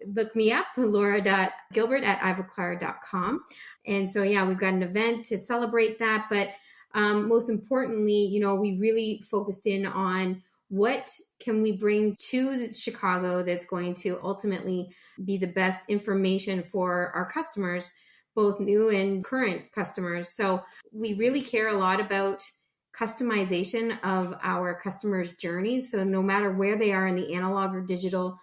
S3: look me up, laura.gilbert@ivoclar.com. And so, yeah, we've got an event to celebrate that. But most importantly, we really focused in on what can we bring to Chicago that's going to ultimately be the best information for our customers, both new and current customers. So we really care a lot about customization of our customers' journeys. So no matter where they are in the analog or digital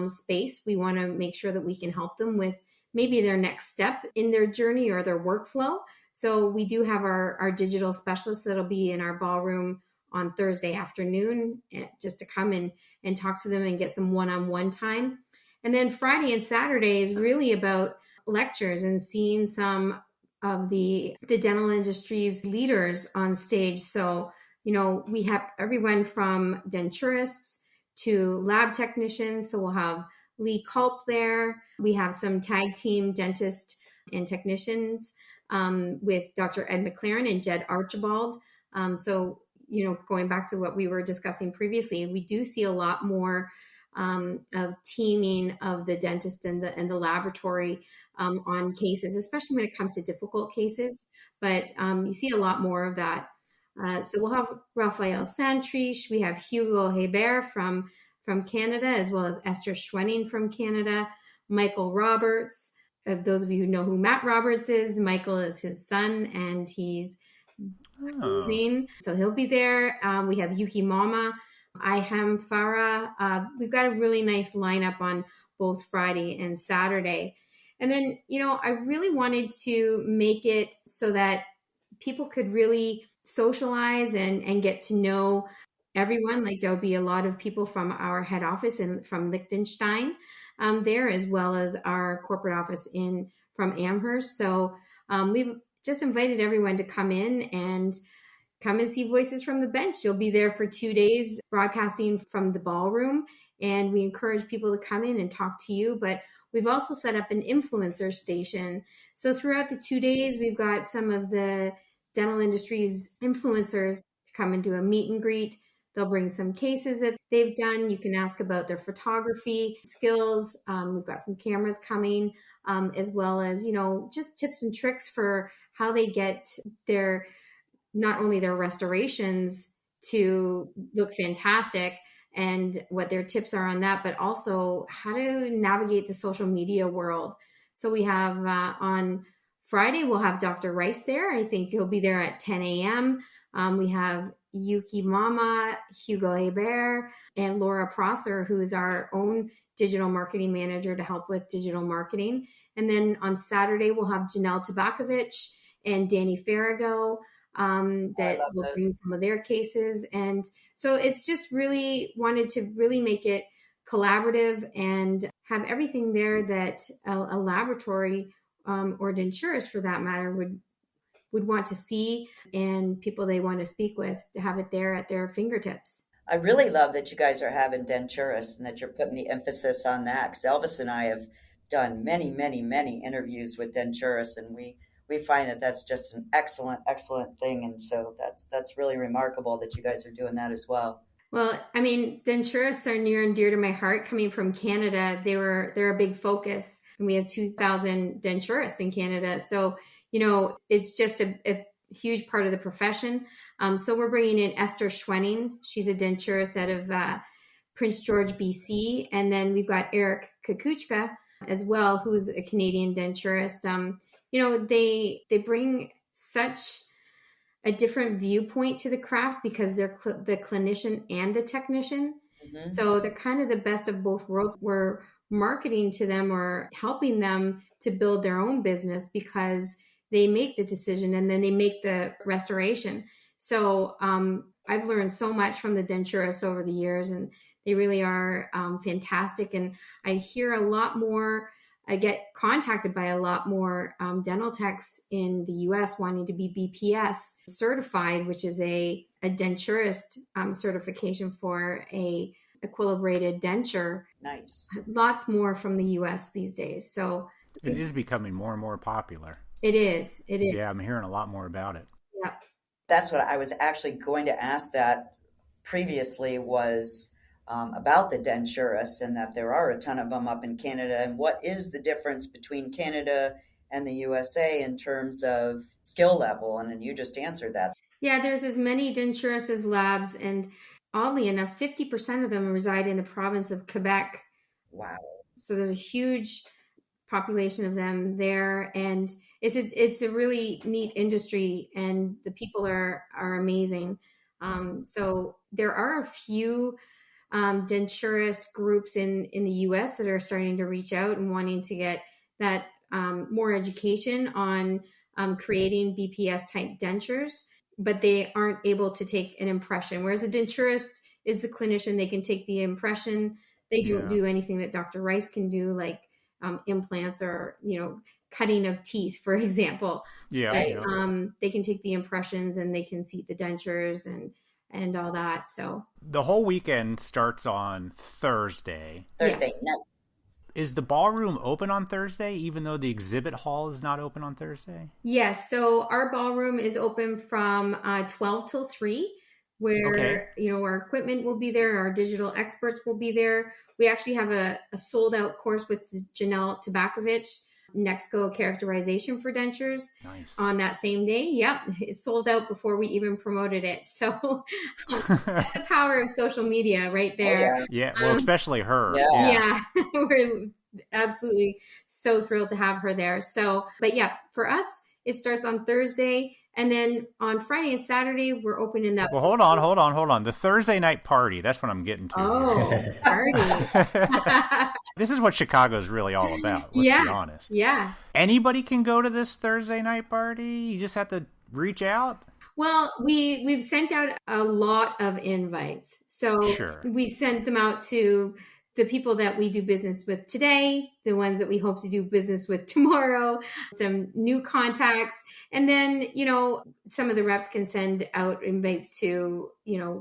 S3: space, we want to make sure that we can help them with maybe their next step in their journey or their workflow. So we do have our digital specialists that'll be in our ballroom on Thursday afternoon just to come and talk to them and get some one-on-one time. And then Friday and Saturday is really about lectures and seeing some of the dental industry's leaders on stage. So, we have everyone from denturists to lab technicians. So we'll have Lee Culp there. We have some tag team dentists and technicians with Dr. Ed McLaren and Jed Archibald. So, going back to what we were discussing previously, we do see a lot more of teaming of the dentist and the laboratory on cases, especially when it comes to difficult cases. But you see a lot more of that. So we'll have Raphael Santrich. We have Hugo Hebert from Canada, as well as Esther Schwenning from Canada, Michael Roberts. Those of you who know who Matt Roberts is, Michael is his son, and he's amazing. So he'll be there. We have Yuki Mama, Iham Farah. We've got a really nice lineup on both Friday and Saturday. And then, I really wanted to make it so that people could really socialize and get to know everyone. Like there'll be a lot of people from our head office and from Liechtenstein there, as well as our corporate office from Amherst. So we've just invited everyone to come in and see Voices from the Bench. You'll be there for 2 days broadcasting from the ballroom, and we encourage people to come in and talk to you. But we've also set up an influencer station. So throughout the 2 days, we've got some of the dental industry's influencers to come and do a meet and greet. They'll bring some cases that they've done. You can ask about their photography skills. We've got some cameras coming, as well as, just tips and tricks for how they get not only their restorations to look fantastic and what their tips are on that, but also how to navigate the social media world. So we have on Friday, we'll have Dr. Rice there. I think he'll be there at 10 a.m. We have Yuki Mama, Hugo Hebert, and Laura Prosser, who is our own digital marketing manager to help with digital marketing. And then on Saturday, we'll have Janelle Tabakovich and Danny Farrago that will bring some of their cases. And so it's just really wanted to really make it collaborative and have everything there that a laboratory or denturist, for that matter, would want to see, and people they want to speak with, to have it there at their fingertips.
S2: I really love that you guys are having denturists and that you're putting the emphasis on that, because Elvis and I have done many, many, many interviews with denturists, and we find that that's just an excellent, excellent thing. And so that's really remarkable that you guys are doing that as well.
S3: Well, I mean, denturists are near and dear to my heart. Coming from Canada, they're a big focus, and we have 2,000 denturists in Canada. So, it's just a huge part of the profession. So we're bringing in Esther Schwenning. She's a denturist out of Prince George, BC. And then we've got Eric Kukuchka as well, who's a Canadian denturist. They bring such a different viewpoint to the craft because they're the clinician and the technician. Mm-hmm. So they're kind of the best of both worlds. We're marketing to them or helping them to build their own business because they make the decision and then they make the restoration. So I've learned so much from the denturists over the years, and they really are fantastic. And I hear a lot more, I get contacted by a lot more dental techs in the US wanting to be BPS certified, which is a denturist certification for a equilibrated denture.
S2: Nice.
S3: Lots more from the US these days. So
S1: it is becoming more and more popular.
S3: It is.
S1: Yeah, I'm hearing a lot more about it.
S3: Yeah.
S2: That's what I was actually going to ask that previously was about the denturists, and that there are a ton of them up in Canada. And what is the difference between Canada and the USA in terms of skill level? And then you just answered that.
S3: Yeah, there's as many denturists as labs, and oddly enough, 50% of them reside in the province of Quebec.
S2: Wow.
S3: So there's a huge population of them there, and it's a really neat industry, and the people are amazing. So there are a few denturist groups in the US that are starting to reach out and wanting to get that more education on creating BPS type dentures, but they aren't able to take an impression. Whereas a denturist is the clinician, they can take the impression. They don't do anything that Dr. Rice can do, like implants or, cutting of teeth, for example.
S1: Yeah.
S3: But, they can take the impressions and they can seat the dentures and all that. So
S1: the whole weekend starts on Thursday.
S2: Thursday
S3: yes.
S2: night.
S1: Is the ballroom open on Thursday, even though the exhibit hall is not open on Thursday?
S3: Yes. So our ballroom is open from 12 till 3, where, our equipment will be there. Our digital experts will be there. We actually have a sold out course with Janelle Tabakovich, Nexco characterization for dentures.
S1: Nice.
S3: On that same day. Yep. It sold out before we even promoted it. So that's the power of social media right there.
S2: Oh,
S1: yeah. Well, especially her.
S3: Yeah. We're absolutely so thrilled to have her there. So, but yeah, for us, it starts on Thursday. And then on Friday and Saturday, we're opening that.
S1: Well, hold on. The Thursday night party. That's what I'm getting to.
S3: Oh, party.
S1: This is what Chicago's really all about. Let's be honest.
S3: Yeah.
S1: Anybody can go to this Thursday night party. You just have to reach out.
S3: Well, we've sent out a lot of invites. So we sent them out to the people that we do business with today, the ones that we hope to do business with tomorrow, some new contacts. And then, some of the reps can send out invites to,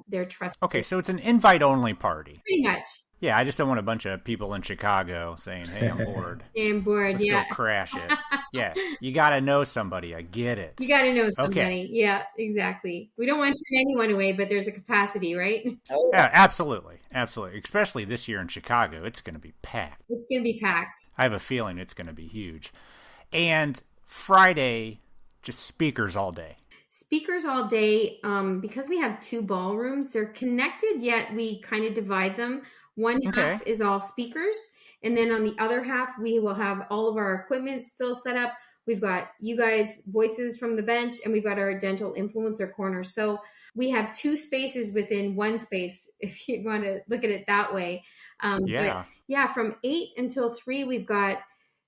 S3: their trust.
S1: Okay, so it's an invite-only party.
S3: Pretty much.
S1: Yeah, I just don't want a bunch of people in Chicago saying, hey, I'm bored.
S3: I'm bored,
S1: Let's go crash it. Yeah, you got to know somebody. I get it.
S3: You got to know somebody.
S1: Okay.
S3: Yeah, exactly. We don't want to turn anyone away, but there's a capacity, right?
S2: Oh.
S1: Yeah, absolutely. Absolutely. Especially this year in Chicago, it's going to be packed.
S3: It's going to be packed.
S1: I have a feeling it's going to be huge. And Friday, just speakers all day.
S3: Speakers all day. Because we have 2 ballrooms, they're connected, yet we kind of divide them. One half is all speakers. And then on the other half, we will have all of our equipment still set up. We've got you guys' voices from the bench, and we've got our dental influencer corner. So we have 2 spaces within one space, if you want to look at it that way. But yeah, from 8 until 3, we've got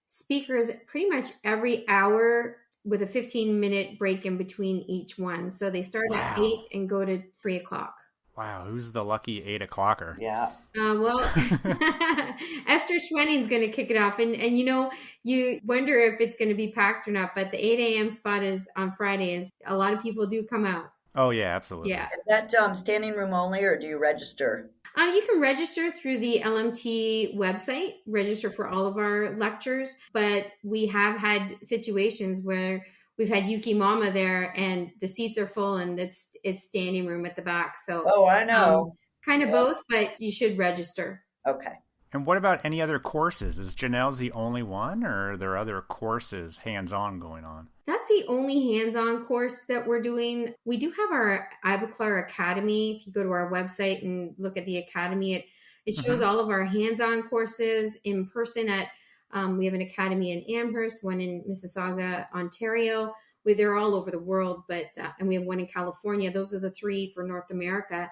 S3: speakers pretty much every hour with a 15-minute break in between each one. So they start at 8 and go to 3 o'clock.
S1: Wow, who's the lucky 8 o'clocker?
S2: Yeah.
S3: Well, Esther Schwenning's going to kick it off. And you wonder if it's going to be packed or not, but the 8 a.m. spot is on Fridays. A lot of people do come out.
S1: Oh, yeah, absolutely.
S3: Yeah.
S2: Is that standing room only, or do you register?
S3: You can register through the LMT website, register for all of our lectures, but we have had situations where we've had Yuki Mama there and the seats are full and it's standing room at the back. So
S2: Oh, I know.
S3: Kind of both, but you should register.
S2: Okay.
S1: And what about any other courses? Is Janelle's the only one, or are there other courses hands-on going on?
S3: That's the only hands-on course that we're doing. We do have our Ivoclar Academy. If you go to our website and look at the academy, it shows all of our hands-on courses in person at, we have an academy in Amherst, one in Mississauga, Ontario. They're all over the world, but and we have one in California. Those are the 3 for North America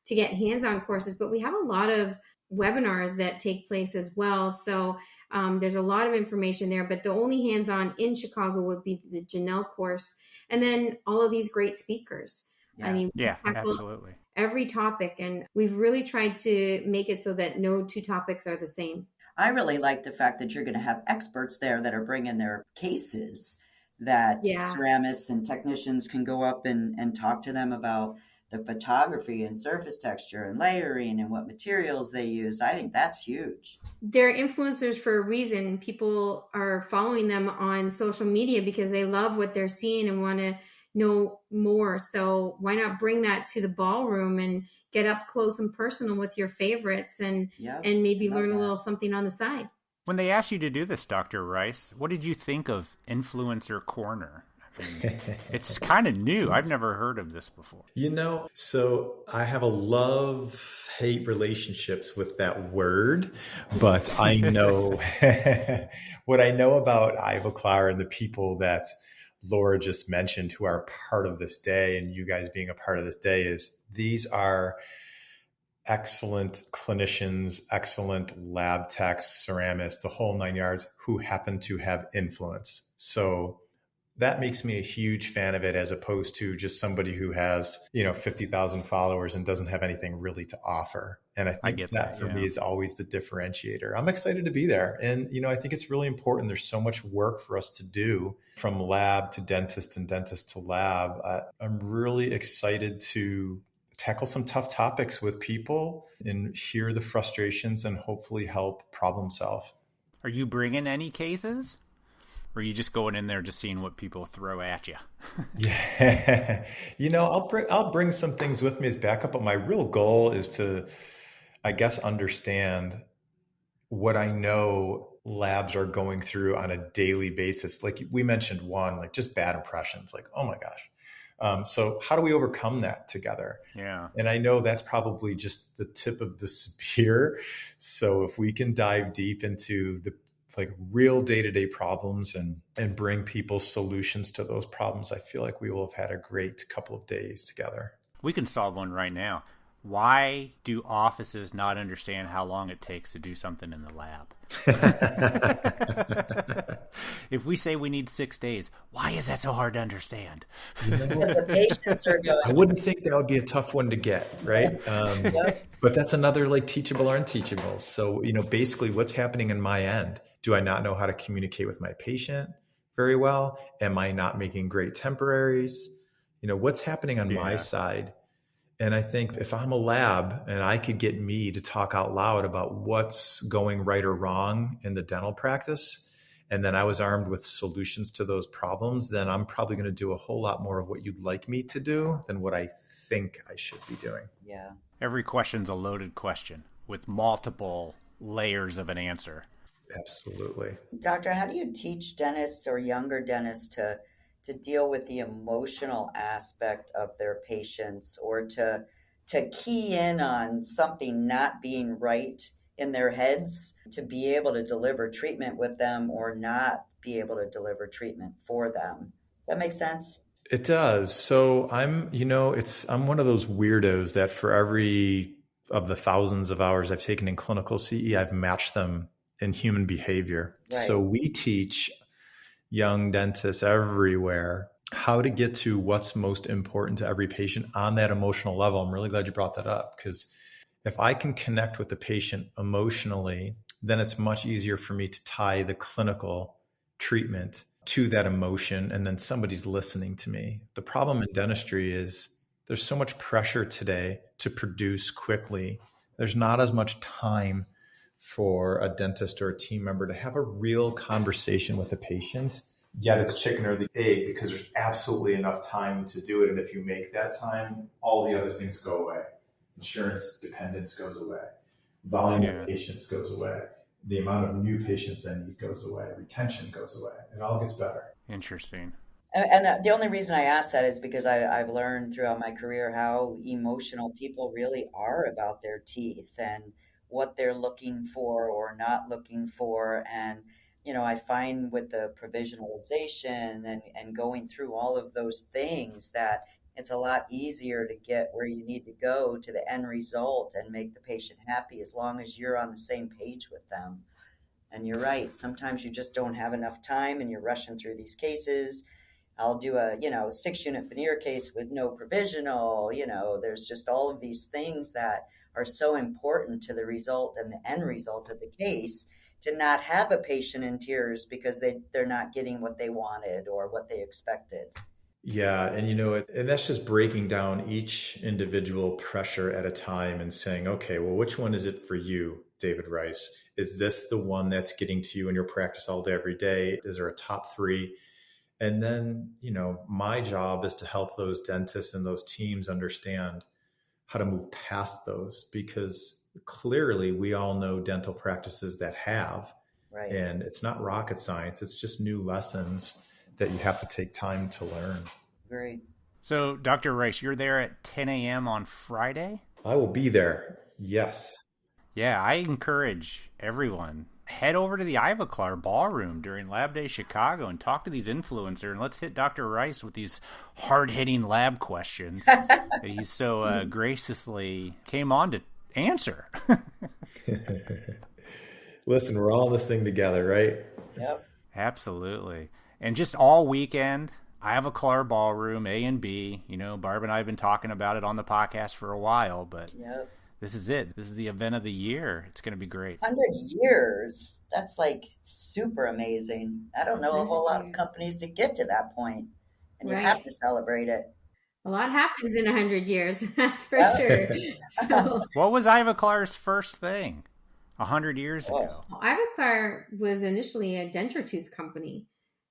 S3: to get hands-on courses. But we have a lot of webinars that take place as well. So there's a lot of information there, but the only hands-on in Chicago would be the Janelle course. And then all of these great speakers.
S2: Yeah.
S3: I mean,
S1: Absolutely.
S3: Every topic. And we've really tried to make it so that no 2 topics are the same.
S2: I really like the fact that you're going to have experts there that are bringing their cases that ceramists and technicians can go up and talk to them about the photography and surface texture and layering and what materials they use. I think that's huge.
S3: They're influencers for a reason. People are following them on social media because they love what they're seeing and want to know more. So why not bring that to the ballroom and get up close and personal with your favorites and maybe learn a little something on the side.
S1: When they asked you to do this, Dr. Rice, what did you think of Influencer Corner? I mean, it's kind of new. I've never heard of this before.
S4: So I have a love-hate relationships with that word, but I know what I know about Ivoclar and the people that Laura just mentioned who are part of this day, and you guys being a part of this day, is these are excellent clinicians, excellent lab techs, ceramists, the whole 9 yards, who happen to have influence. So that makes me a huge fan of it, as opposed to just somebody who has, 50,000 followers and doesn't have anything really to offer. And I think that for me is always the differentiator. I'm excited to be there. And, I think it's really important. There's so much work for us to do, from lab to dentist and dentist to lab. I'm really excited to tackle some tough topics with people and hear the frustrations and hopefully help problem solve.
S1: Are you bringing any cases? Or are you just going in there just seeing what people throw at you?
S4: Yeah. I'll bring some things with me as backup, but my real goal is to, I guess, understand what I know labs are going through on a daily basis. Like we mentioned one, like just bad impressions, like, oh my gosh. So how do we overcome that together?
S1: Yeah.
S4: And I know that's probably just the tip of the spear. So if we can dive deep into the real day-to-day problems and bring people solutions to those problems, I feel like we will have had a great couple of days together.
S1: We can solve one right now. Why do offices not understand how long it takes to do something in the lab? If we say we need 6 days, why is that so hard to understand?
S2: Because the patients are going.
S4: I wouldn't think that would be a tough one to get, right? But that's another teachable or unteachable. So, basically what's happening in my end? Do I not know how to communicate with my patient very well? Am I not making great temporaries? What's happening on my side? And I think if I'm a lab and I could get me to talk out loud about what's going right or wrong in the dental practice, and then I was armed with solutions to those problems, then I'm probably going to do a whole lot more of what you'd like me to do than what I think I should be doing.
S2: Yeah.
S1: Every question's a loaded question with multiple layers of an answer.
S4: Absolutely.
S2: Doctor, how do you teach dentists or younger dentists to deal with the emotional aspect of their patients, or to key in on something not being right in their heads, to be able to deliver treatment with them or not be able to deliver treatment for them? Does that make sense?
S4: It does. So I'm one of those weirdos that for every of the thousands of hours I've taken in clinical CE, I've matched them in human behavior. Right. So we teach young dentists everywhere how to get to what's most important to every patient on that emotional level. I'm really glad you brought that up, because if I can connect with the patient emotionally, then it's much easier for me to tie the clinical treatment to that emotion, and then somebody's listening to me. The problem in dentistry is there's so much pressure today to produce quickly There's not as much time for a dentist or a team member to have a real conversation with the patient. Yet it's chicken or the egg, because there's absolutely enough time to do it. And if you make that time, all the other things go away. Insurance dependence goes away. Volume of patients goes away. The amount of new patients I need goes away. Retention goes away. It all gets better.
S1: Interesting.
S2: And the only reason I ask that is because I've learned throughout my career how emotional people really are about their teeth and what they're looking for or not looking for. And, I find with the provisionalization and going through all of those things that it's a lot easier to get where you need to go to the end result and make the patient happy as long as you're on the same page with them. And you're right. Sometimes you just don't have enough time and you're rushing through these cases. I'll do a, 6-unit veneer case with no provisional. There's just all of these things that are so important to the result and the end result of the case, to not have a patient in tears because they're not getting what they wanted or what they expected.
S4: Yeah. And and that's just breaking down each individual pressure at a time and saying, okay, well, which one is it for you, David Rice? Is this the one that's getting to you in your practice all day, every day? Is there a top 3? And then, my job is to help those dentists and those teams understand how to move past those, because clearly we all know dental practices that have,
S2: right.
S4: And it's not rocket science. It's just new lessons that you have to take time to learn.
S2: Great.
S1: So, Dr. Rice, you're there at 10 a.m. on Friday?
S4: I will be there. Yes.
S1: Yeah, I encourage everyone, head over to the Ivoclar ballroom during Lab Day Chicago and talk to these influencers, and let's hit Dr. Rice with these hard-hitting lab questions that he so graciously came on to answer.
S4: Listen, we're all in this thing together, right?
S2: Yep.
S1: Absolutely. And just all weekend, Ivoclar ballroom, A and B. Barb and I have been talking about it on the podcast for a while, but
S2: yep.
S1: This is it. This is the event of the year. It's going to be great.
S2: 100 years. That's super amazing. I don't know a whole lot of companies that get to that point, and you have to celebrate it.
S3: A lot happens in 100 years. That's for sure. So,
S1: what was Ivoclar's first thing 100 years ago?
S3: Ivoclar was initially a denture tooth company.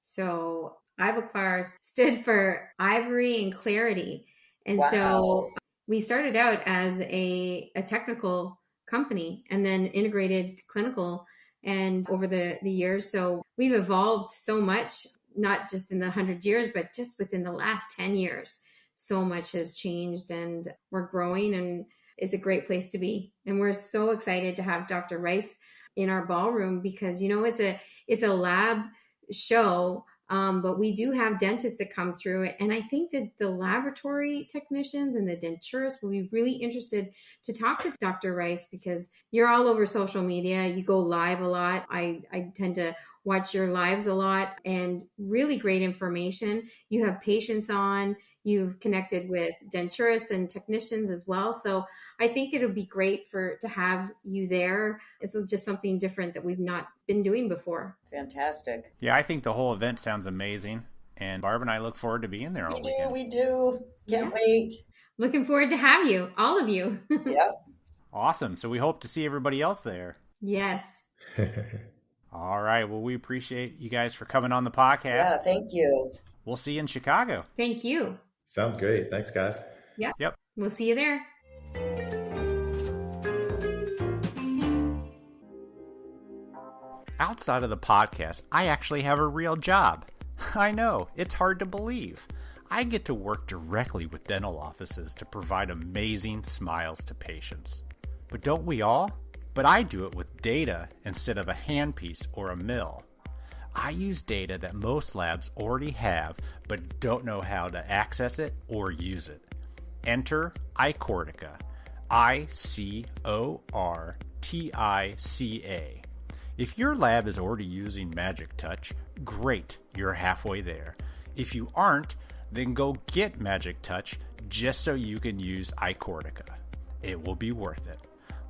S3: So Ivoclar stood for ivory and clarity. And so we started out as a technical company and then integrated clinical, and over the years. So we've evolved so much, not just in the 100 years, but just within the last 10 years. So much has changed and we're growing, and it's a great place to be. And we're so excited to have Dr. Rice in our ballroom because, it's a lab show. But we do have dentists that come through it. And I think that the laboratory technicians and the denturists will be really interested to talk to Dr. Rice because you're all over social media. You go live a lot. I tend to watch your lives a lot, and really great information. You have patients on. You've connected with denturists and technicians as well. So I think it'll be great to have you there. It's just something different that we've not been doing before.
S2: Fantastic.
S1: Yeah, I think the whole event sounds amazing. And Barb and I look forward to being there all weekend.
S2: We do. Can't wait.
S3: Looking forward to have you, all of you.
S2: Yep.
S1: Awesome. So we hope to see everybody else there.
S3: Yes.
S1: All right. Well, we appreciate you guys for coming on the podcast.
S2: Yeah, thank you.
S1: We'll see you in Chicago.
S3: Thank you.
S4: Sounds great. Thanks, guys.
S3: Yep. We'll see you there.
S1: Outside of the podcast, I actually have a real job. I know, it's hard to believe. I get to work directly with dental offices to provide amazing smiles to patients. But don't we all? But I do it with data instead of a handpiece or a mill. I use data that most labs already have but don't know how to access it or use it. Enter iCortica. ICORTICA. If your lab is already using Magic Touch, great, you're halfway there. If you aren't, then go get Magic Touch just so you can use iCortica. It will be worth it.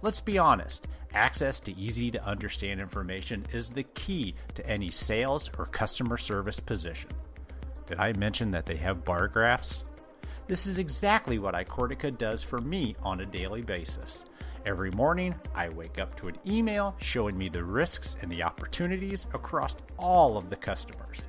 S1: Let's be honest, access to easy-to-understand information is the key to any sales or customer service position. Did I mention that they have bar graphs? This is exactly what iCortica does for me on a daily basis. Every morning, I wake up to an email showing me the risks and the opportunities across all of the customers.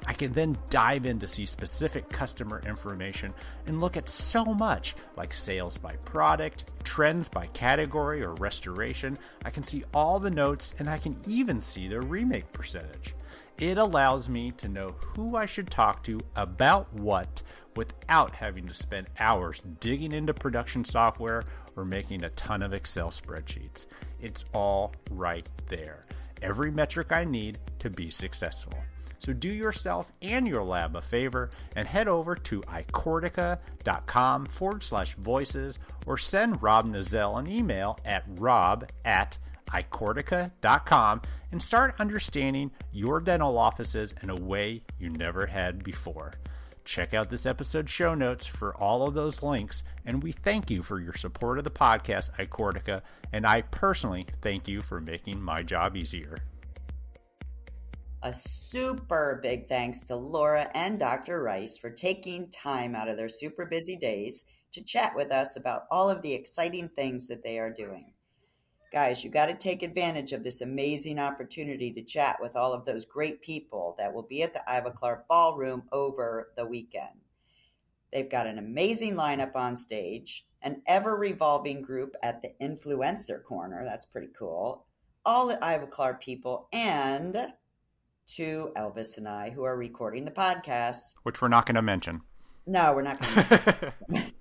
S1: I can then dive in to see specific customer information and look at so much like sales by product, trends by category or restoration. I can see all the notes and I can even see their remake percentage. It allows me to know who I should talk to about what without having to spend hours digging into production software or making a ton of Excel spreadsheets. It's all right there. Every metric I need to be successful. So do yourself and your lab a favor and head over to icortica.com/voices or send Rob Nozell an email at rob@icortica.com and start understanding your dental offices in a way you never had before. Check out this episode's show notes for all of those links, and we thank you for your support of the podcast, iCortica, and I personally thank you for making my job easier.
S2: A super big thanks to Laura and Dr. Rice for taking time out of their super busy days to chat with us about all of the exciting things that they are doing. Guys, you got to take advantage of this amazing opportunity to chat with all of those great people that will be at the Ivoclar Ballroom over the weekend. They've got an amazing lineup on stage, an ever-revolving group at the Influencer Corner. That's pretty cool. All the Ivoclar people and to Elvis and I who are recording the podcast.
S1: Which we're not going to mention.
S2: No, we're not going to mention.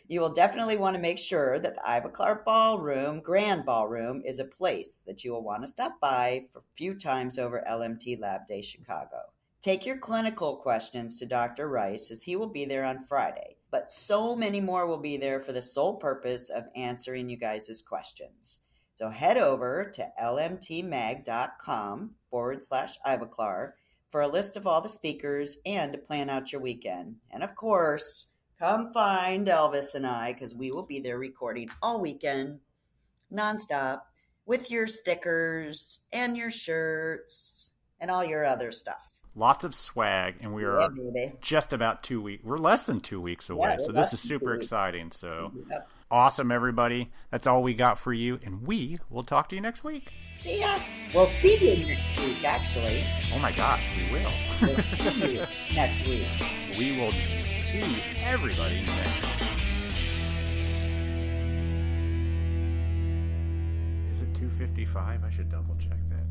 S2: You will definitely want to make sure that the Ivoclar Ballroom, Grand Ballroom, is a place that you will want to stop by for a few times over LMT Lab Day Chicago. Take your clinical questions to Dr. Rice as he will be there on Friday, but so many more will be there for the sole purpose of answering you guys' questions. So head over to lmtmag.com/Ivoclar for a list of all the speakers and to plan out your weekend. And of course, come find Elvis and I because we will be there recording all weekend, nonstop, with your stickers and your shirts and all your other stuff.
S1: Lots of swag, and we are just about 2 weeks. We're less than 2 weeks away, so this is super exciting. So awesome, everybody. That's all we got for you, and we will talk to you next week.
S2: See ya. We'll see you next week, actually.
S1: Oh my gosh, we will.
S2: We'll see you next week.
S1: We will see everybody next week. Is it 2:55? I should double check that.